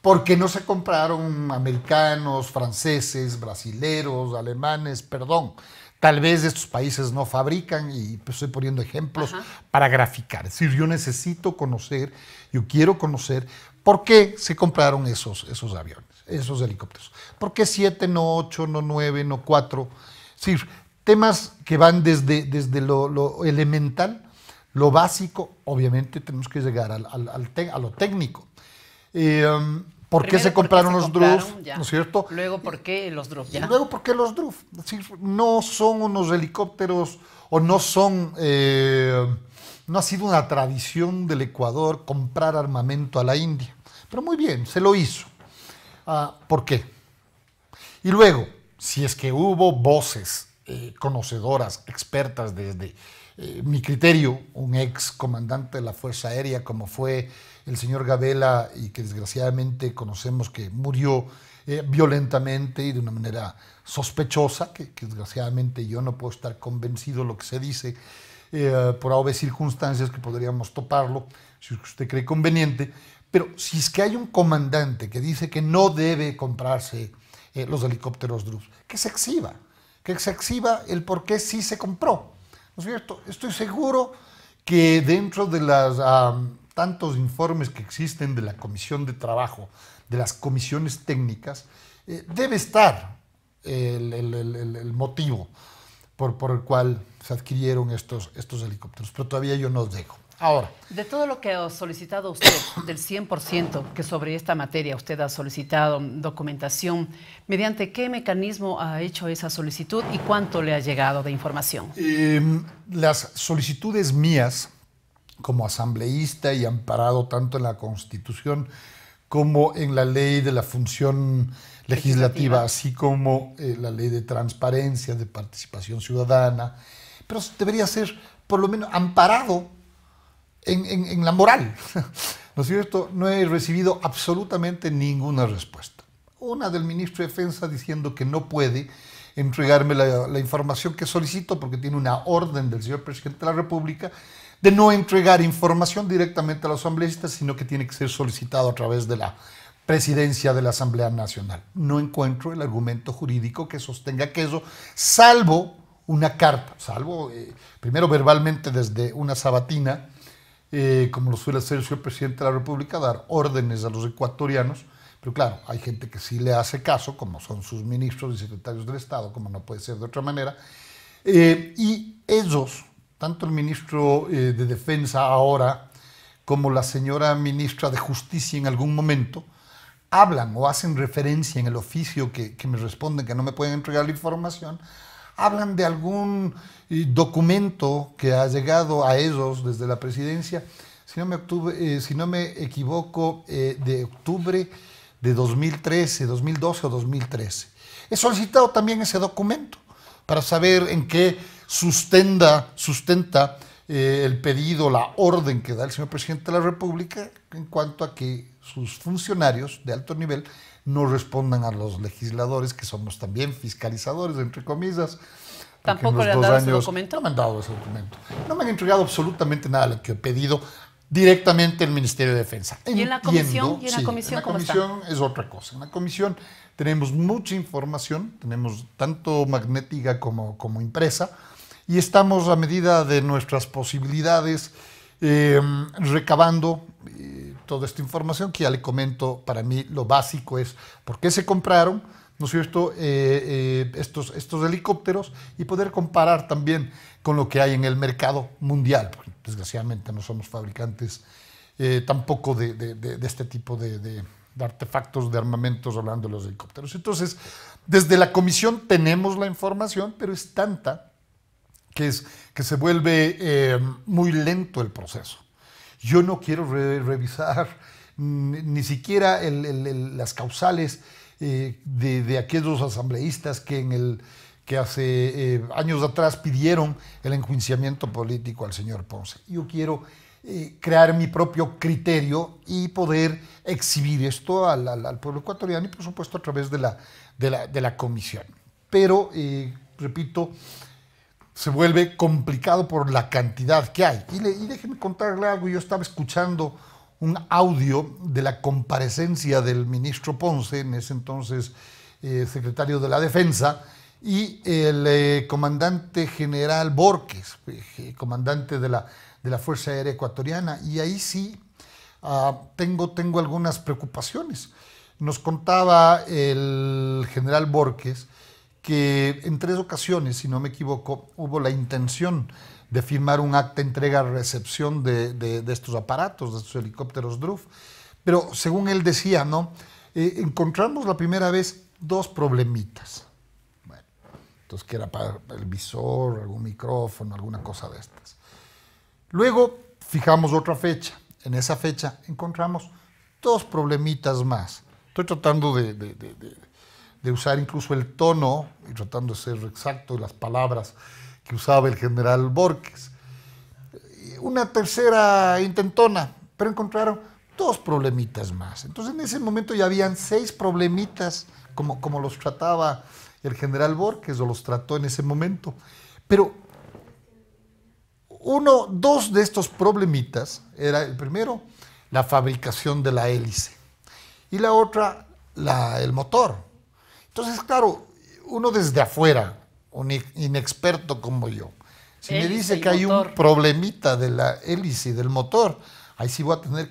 S20: ¿Por qué no se compraron americanos, franceses, brasileros, alemanes? Perdón, tal vez estos países no fabrican y pues estoy poniendo ejemplos para graficar. Es decir, yo necesito conocer, yo quiero conocer por qué se compraron esos aviones, esos helicópteros. ¿Por qué 7, no 8, no 9, no 4? Es decir, temas que van desde lo elemental, lo básico. Obviamente tenemos que llegar a lo técnico. ¿Por qué se compraron los DRUF? ¿No es cierto?
S2: Luego, ¿por qué los DRUF?
S20: Y luego, ¿por qué los DRUF? Es decir, no son unos helicópteros o no son... no ha sido una tradición del Ecuador comprar armamento a la India. Pero muy bien, se lo hizo. ¿Por qué? Y luego, si es que hubo voces conocedoras, expertas desde mi criterio, un ex comandante de la Fuerza Aérea como fue el señor Gabela y que desgraciadamente conocemos que murió violentamente y de una manera sospechosa, que desgraciadamente yo no puedo estar convencido de lo que se dice por A o B circunstancias que podríamos toparlo, si usted cree conveniente. Pero si es que hay un comandante que dice que no debe comprarse los helicópteros DRUF, que se exhiba el por qué sí se compró, ¿no es cierto? Estoy seguro que dentro de los tantos informes que existen de la Comisión de Trabajo, de las comisiones técnicas, debe estar el motivo por el cual se adquirieron estos helicópteros, pero todavía yo no os dejo. Ahora,
S2: de todo lo que ha solicitado usted, del 100% que sobre esta materia usted ha solicitado documentación, ¿mediante qué mecanismo ha hecho esa solicitud y cuánto le ha llegado de información?
S20: Las solicitudes mías, como asambleísta y amparado tanto en la Constitución como en la Ley de la Función Legislativa, así como la Ley de Transparencia, de Participación Ciudadana, pero debería ser por lo menos amparado en la moral, ¿no es cierto? No he recibido absolutamente ninguna respuesta. Una del ministro de Defensa diciendo que no puede entregarme la información que solicito porque tiene una orden del señor presidente de la República de no entregar información directamente a los asambleístas, sino que tiene que ser solicitado a través de la presidencia de la Asamblea Nacional. No encuentro el argumento jurídico que sostenga que eso, salvo una carta, salvo primero verbalmente desde una sabatina, como lo suele hacer el señor presidente de la República, dar órdenes a los ecuatorianos, pero claro, hay gente que sí le hace caso, como son sus ministros y secretarios del Estado, como no puede ser de otra manera, y ellos, tanto el ministro de Defensa ahora, como la señora ministra de Justicia en algún momento, hablan o hacen referencia en el oficio que me responden que no me pueden entregar la información, hablan de algún documento que ha llegado a ellos desde la presidencia, si no me equivoco, de octubre de 2013, 2012 o 2013. He solicitado también ese documento para saber en qué sustenta el pedido, la orden que da el señor presidente de la República en cuanto a que sus funcionarios de alto nivel no respondan a los legisladores, que somos también fiscalizadores, entre comillas.
S2: ¿Tampoco le han dado ese documento?
S20: No me han dado ese documento. No me han entregado absolutamente nada de lo que he pedido directamente el Ministerio de Defensa.
S2: ¿Y en la comisión? ¿Y en la
S20: comisión cómo está? En la comisión es otra cosa. En la comisión tenemos mucha información, tenemos tanto magnética como impresa, y estamos a medida de nuestras posibilidades recabando toda esta información que ya le comento. Para mí lo básico es por qué se compraron, ¿no es cierto?, estos helicópteros, y poder comparar también con lo que hay en el mercado mundial. Porque desgraciadamente no somos fabricantes tampoco de este tipo de artefactos, de armamentos, hablando de los helicópteros. Entonces, desde la comisión tenemos la información, pero es tanta que se vuelve muy lento el proceso. Yo no quiero revisar ni siquiera las causales de aquellos asambleístas que hace años atrás pidieron el enjuiciamiento político al señor Ponce. Yo quiero crear mi propio criterio y poder exhibir esto al pueblo ecuatoriano, y por supuesto a través de la comisión. Pero, repito, se vuelve complicado por la cantidad que hay. Y déjeme contarle algo. Yo estaba escuchando un audio de la comparecencia del ministro Ponce, en ese entonces secretario de la Defensa, y el comandante general Borges, comandante de la Fuerza Aérea Ecuatoriana, y ahí sí tengo algunas preocupaciones. Nos contaba el general Borges que en 3 ocasiones, si no me equivoco, hubo la intención de firmar un acta de entrega-recepción de estos aparatos, de estos helicópteros DRUF, pero según él decía, ¿no?, encontramos la primera vez 2 problemitas. Bueno, entonces que era para el visor, algún micrófono, alguna cosa de estas. Luego fijamos otra fecha. En esa fecha encontramos 2 problemitas más. Estoy tratando de usar incluso el tono y tratando de ser exacto de las palabras que usaba el general Borges. Una tercera intentona, pero encontraron 2 problemitas más. Entonces en ese momento ya habían 6 problemitas, como los trataba el general Borges, o los trató en ese momento. Pero 2 de estos problemitas era, el primero, la fabricación de la hélice, y la otra, el motor. Entonces, claro, uno desde afuera, un inexperto como yo, si me dice que hay un problemita de la hélice y del motor, ahí sí voy a tener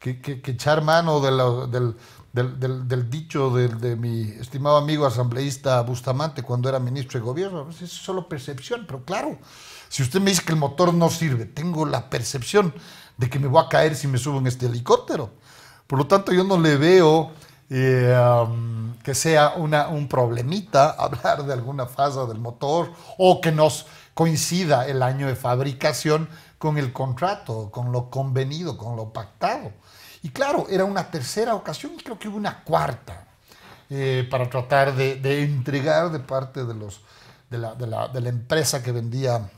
S20: que echar mano del dicho de mi estimado amigo asambleísta Bustamante cuando era ministro de gobierno. Es solo percepción, pero claro, si usted me dice que el motor no sirve, tengo la percepción de que me voy a caer si me subo en este helicóptero. Por lo tanto, yo no le veo que sea un problemita hablar de alguna falla del motor, o que nos coincida el año de fabricación con el contrato, con lo convenido, con lo pactado. Y claro, era una tercera ocasión, y creo que hubo una cuarta, para tratar de entregar de parte de la empresa que vendía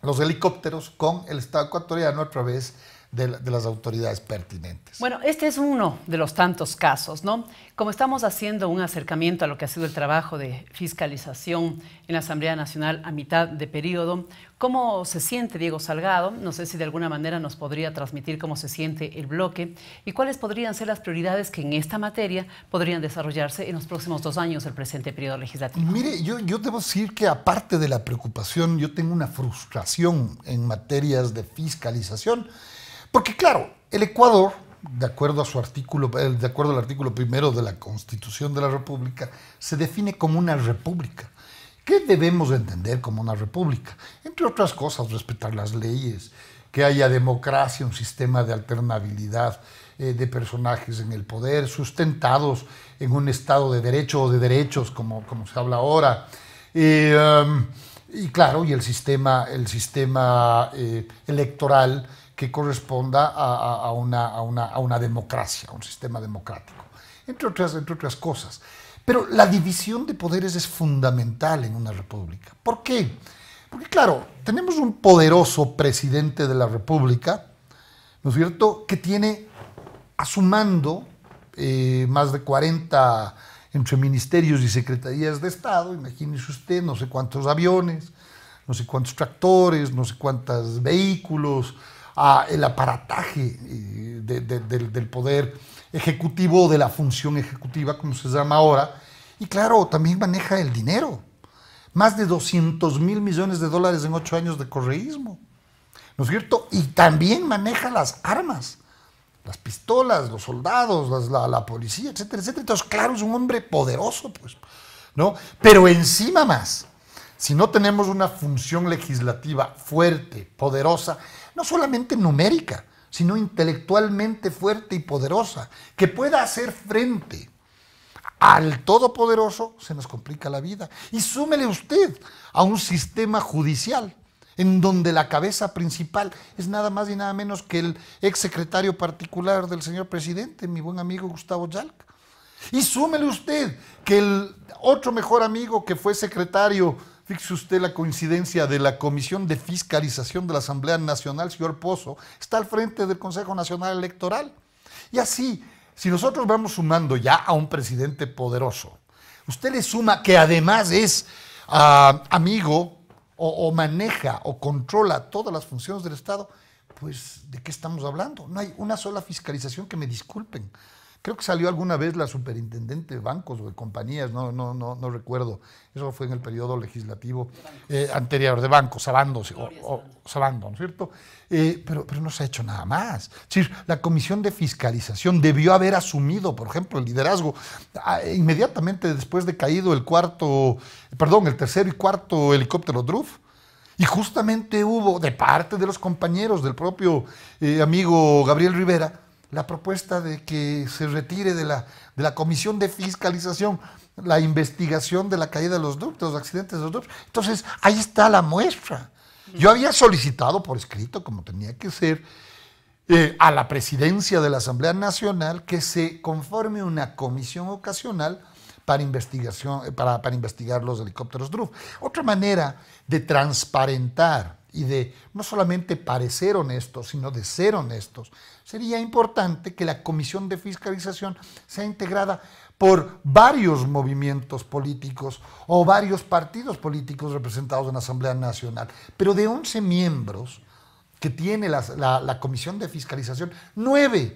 S20: los helicópteros con el Estado ecuatoriano a través de las autoridades pertinentes.
S2: Bueno, este es uno de los tantos casos, ¿no? Como estamos haciendo un acercamiento a lo que ha sido el trabajo de fiscalización en la Asamblea Nacional a mitad de periodo, ¿cómo se siente Diego Salgado? No sé si de alguna manera nos podría transmitir cómo se siente el bloque y cuáles podrían ser las prioridades que en esta materia podrían desarrollarse en los próximos 2 años del presente periodo legislativo.
S20: Mire, yo debo decir que aparte de la preocupación, yo tengo una frustración en materias de fiscalización, porque claro, el Ecuador, de acuerdo al artículo 1 de la Constitución de la República, se define como una república. ¿Qué debemos entender como una república? Entre otras cosas, respetar las leyes, que haya democracia, un sistema de alternabilidad de personajes en el poder, sustentados en un Estado de derecho o de derechos, como se habla ahora. Y claro, y el sistema electoral que corresponda a una democracia, a un sistema democrático, entre otras cosas. Pero la división de poderes es fundamental en una república. ¿Por qué? Porque claro, tenemos un poderoso presidente de la república, ¿no es cierto?, que tiene a su mando más de 40 entre ministerios y secretarías de Estado, imagínese usted, no sé cuántos aviones, no sé cuántos tractores, no sé cuántos vehículos, el aparataje del poder ejecutivo, de la función ejecutiva, como se llama ahora, y claro, también maneja el dinero. Más de 200 mil millones de dólares en 8 años de correísmo, ¿no es cierto? Y también maneja las armas, las pistolas, los soldados, la policía, etcétera, etcétera. Entonces, claro, es un hombre poderoso, pues, ¿no? Pero encima más, si no tenemos una función legislativa fuerte, poderosa, no solamente numérica, sino intelectualmente fuerte y poderosa, que pueda hacer frente al todopoderoso, se nos complica la vida. Y súmele usted a un sistema judicial en donde la cabeza principal es nada más y nada menos que el exsecretario particular del señor presidente, mi buen amigo Gustavo Yalc. Y súmele usted que el otro mejor amigo que fue secretario, fíjese usted la coincidencia, de la Comisión de Fiscalización de la Asamblea Nacional, señor Pozo, está al frente del Consejo Nacional Electoral. Y así, si nosotros vamos sumando ya a un presidente poderoso, usted le suma que además es amigo o maneja o controla todas las funciones del Estado, pues ¿de qué estamos hablando? No hay una sola fiscalización, que me disculpen. Creo que salió alguna vez la superintendente de bancos o de compañías, no recuerdo. Eso fue en el periodo legislativo anterior, de bancos, Sabando, ¿no es cierto? Pero no se ha hecho nada más. Es decir, la Comisión de Fiscalización debió haber asumido, por ejemplo, el liderazgo inmediatamente después de caído el tercer y cuarto helicóptero DRUF. Y justamente hubo, de parte de los compañeros del propio amigo Gabriel Rivera, la propuesta de que se retire de la Comisión de Fiscalización la investigación de la caída de los ductos, los accidentes de los ductos. Entonces, ahí está la muestra. Yo había solicitado por escrito, como tenía que ser, a la presidencia de la Asamblea Nacional que se conforme una comisión ocasional para investigar los helicópteros DRUF. Otra manera de transparentar y de no solamente parecer honestos, sino de ser honestos, sería importante que la Comisión de Fiscalización sea integrada por varios movimientos políticos o varios partidos políticos representados en la Asamblea Nacional. Pero de 11 miembros que tiene la Comisión de Fiscalización, 9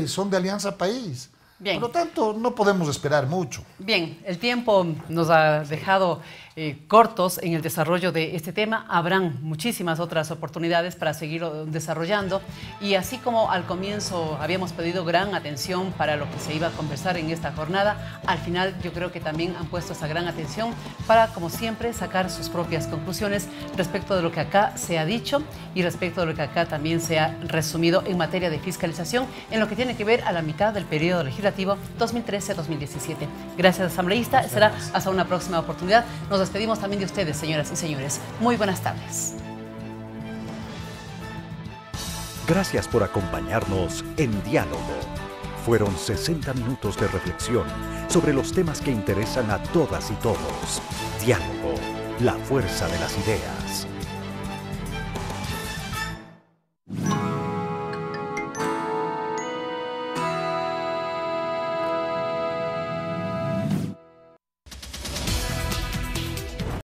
S20: son de Alianza País.
S2: Bien.
S20: Por lo tanto, no podemos esperar mucho.
S2: Bien, el tiempo nos ha dejado cortos en el desarrollo de este tema. Habrán muchísimas otras oportunidades para seguirlo desarrollando. Y así como al comienzo habíamos pedido gran atención para lo que se iba a conversar en esta jornada, al final yo creo que también han puesto esa gran atención para, como siempre, sacar sus propias conclusiones respecto de lo que acá se ha dicho y respecto de lo que acá también se ha resumido en materia de fiscalización en lo que tiene que ver a la mitad del periodo legislativo 2013-2017. Gracias, asambleísta. Será hasta una próxima oportunidad. Nos despedimos también de ustedes, señoras y señores. Muy buenas tardes.
S1: Gracias por acompañarnos en Diálogo. Fueron 60 minutos de reflexión sobre los temas que interesan a todas y todos. Diálogo, la fuerza de las ideas.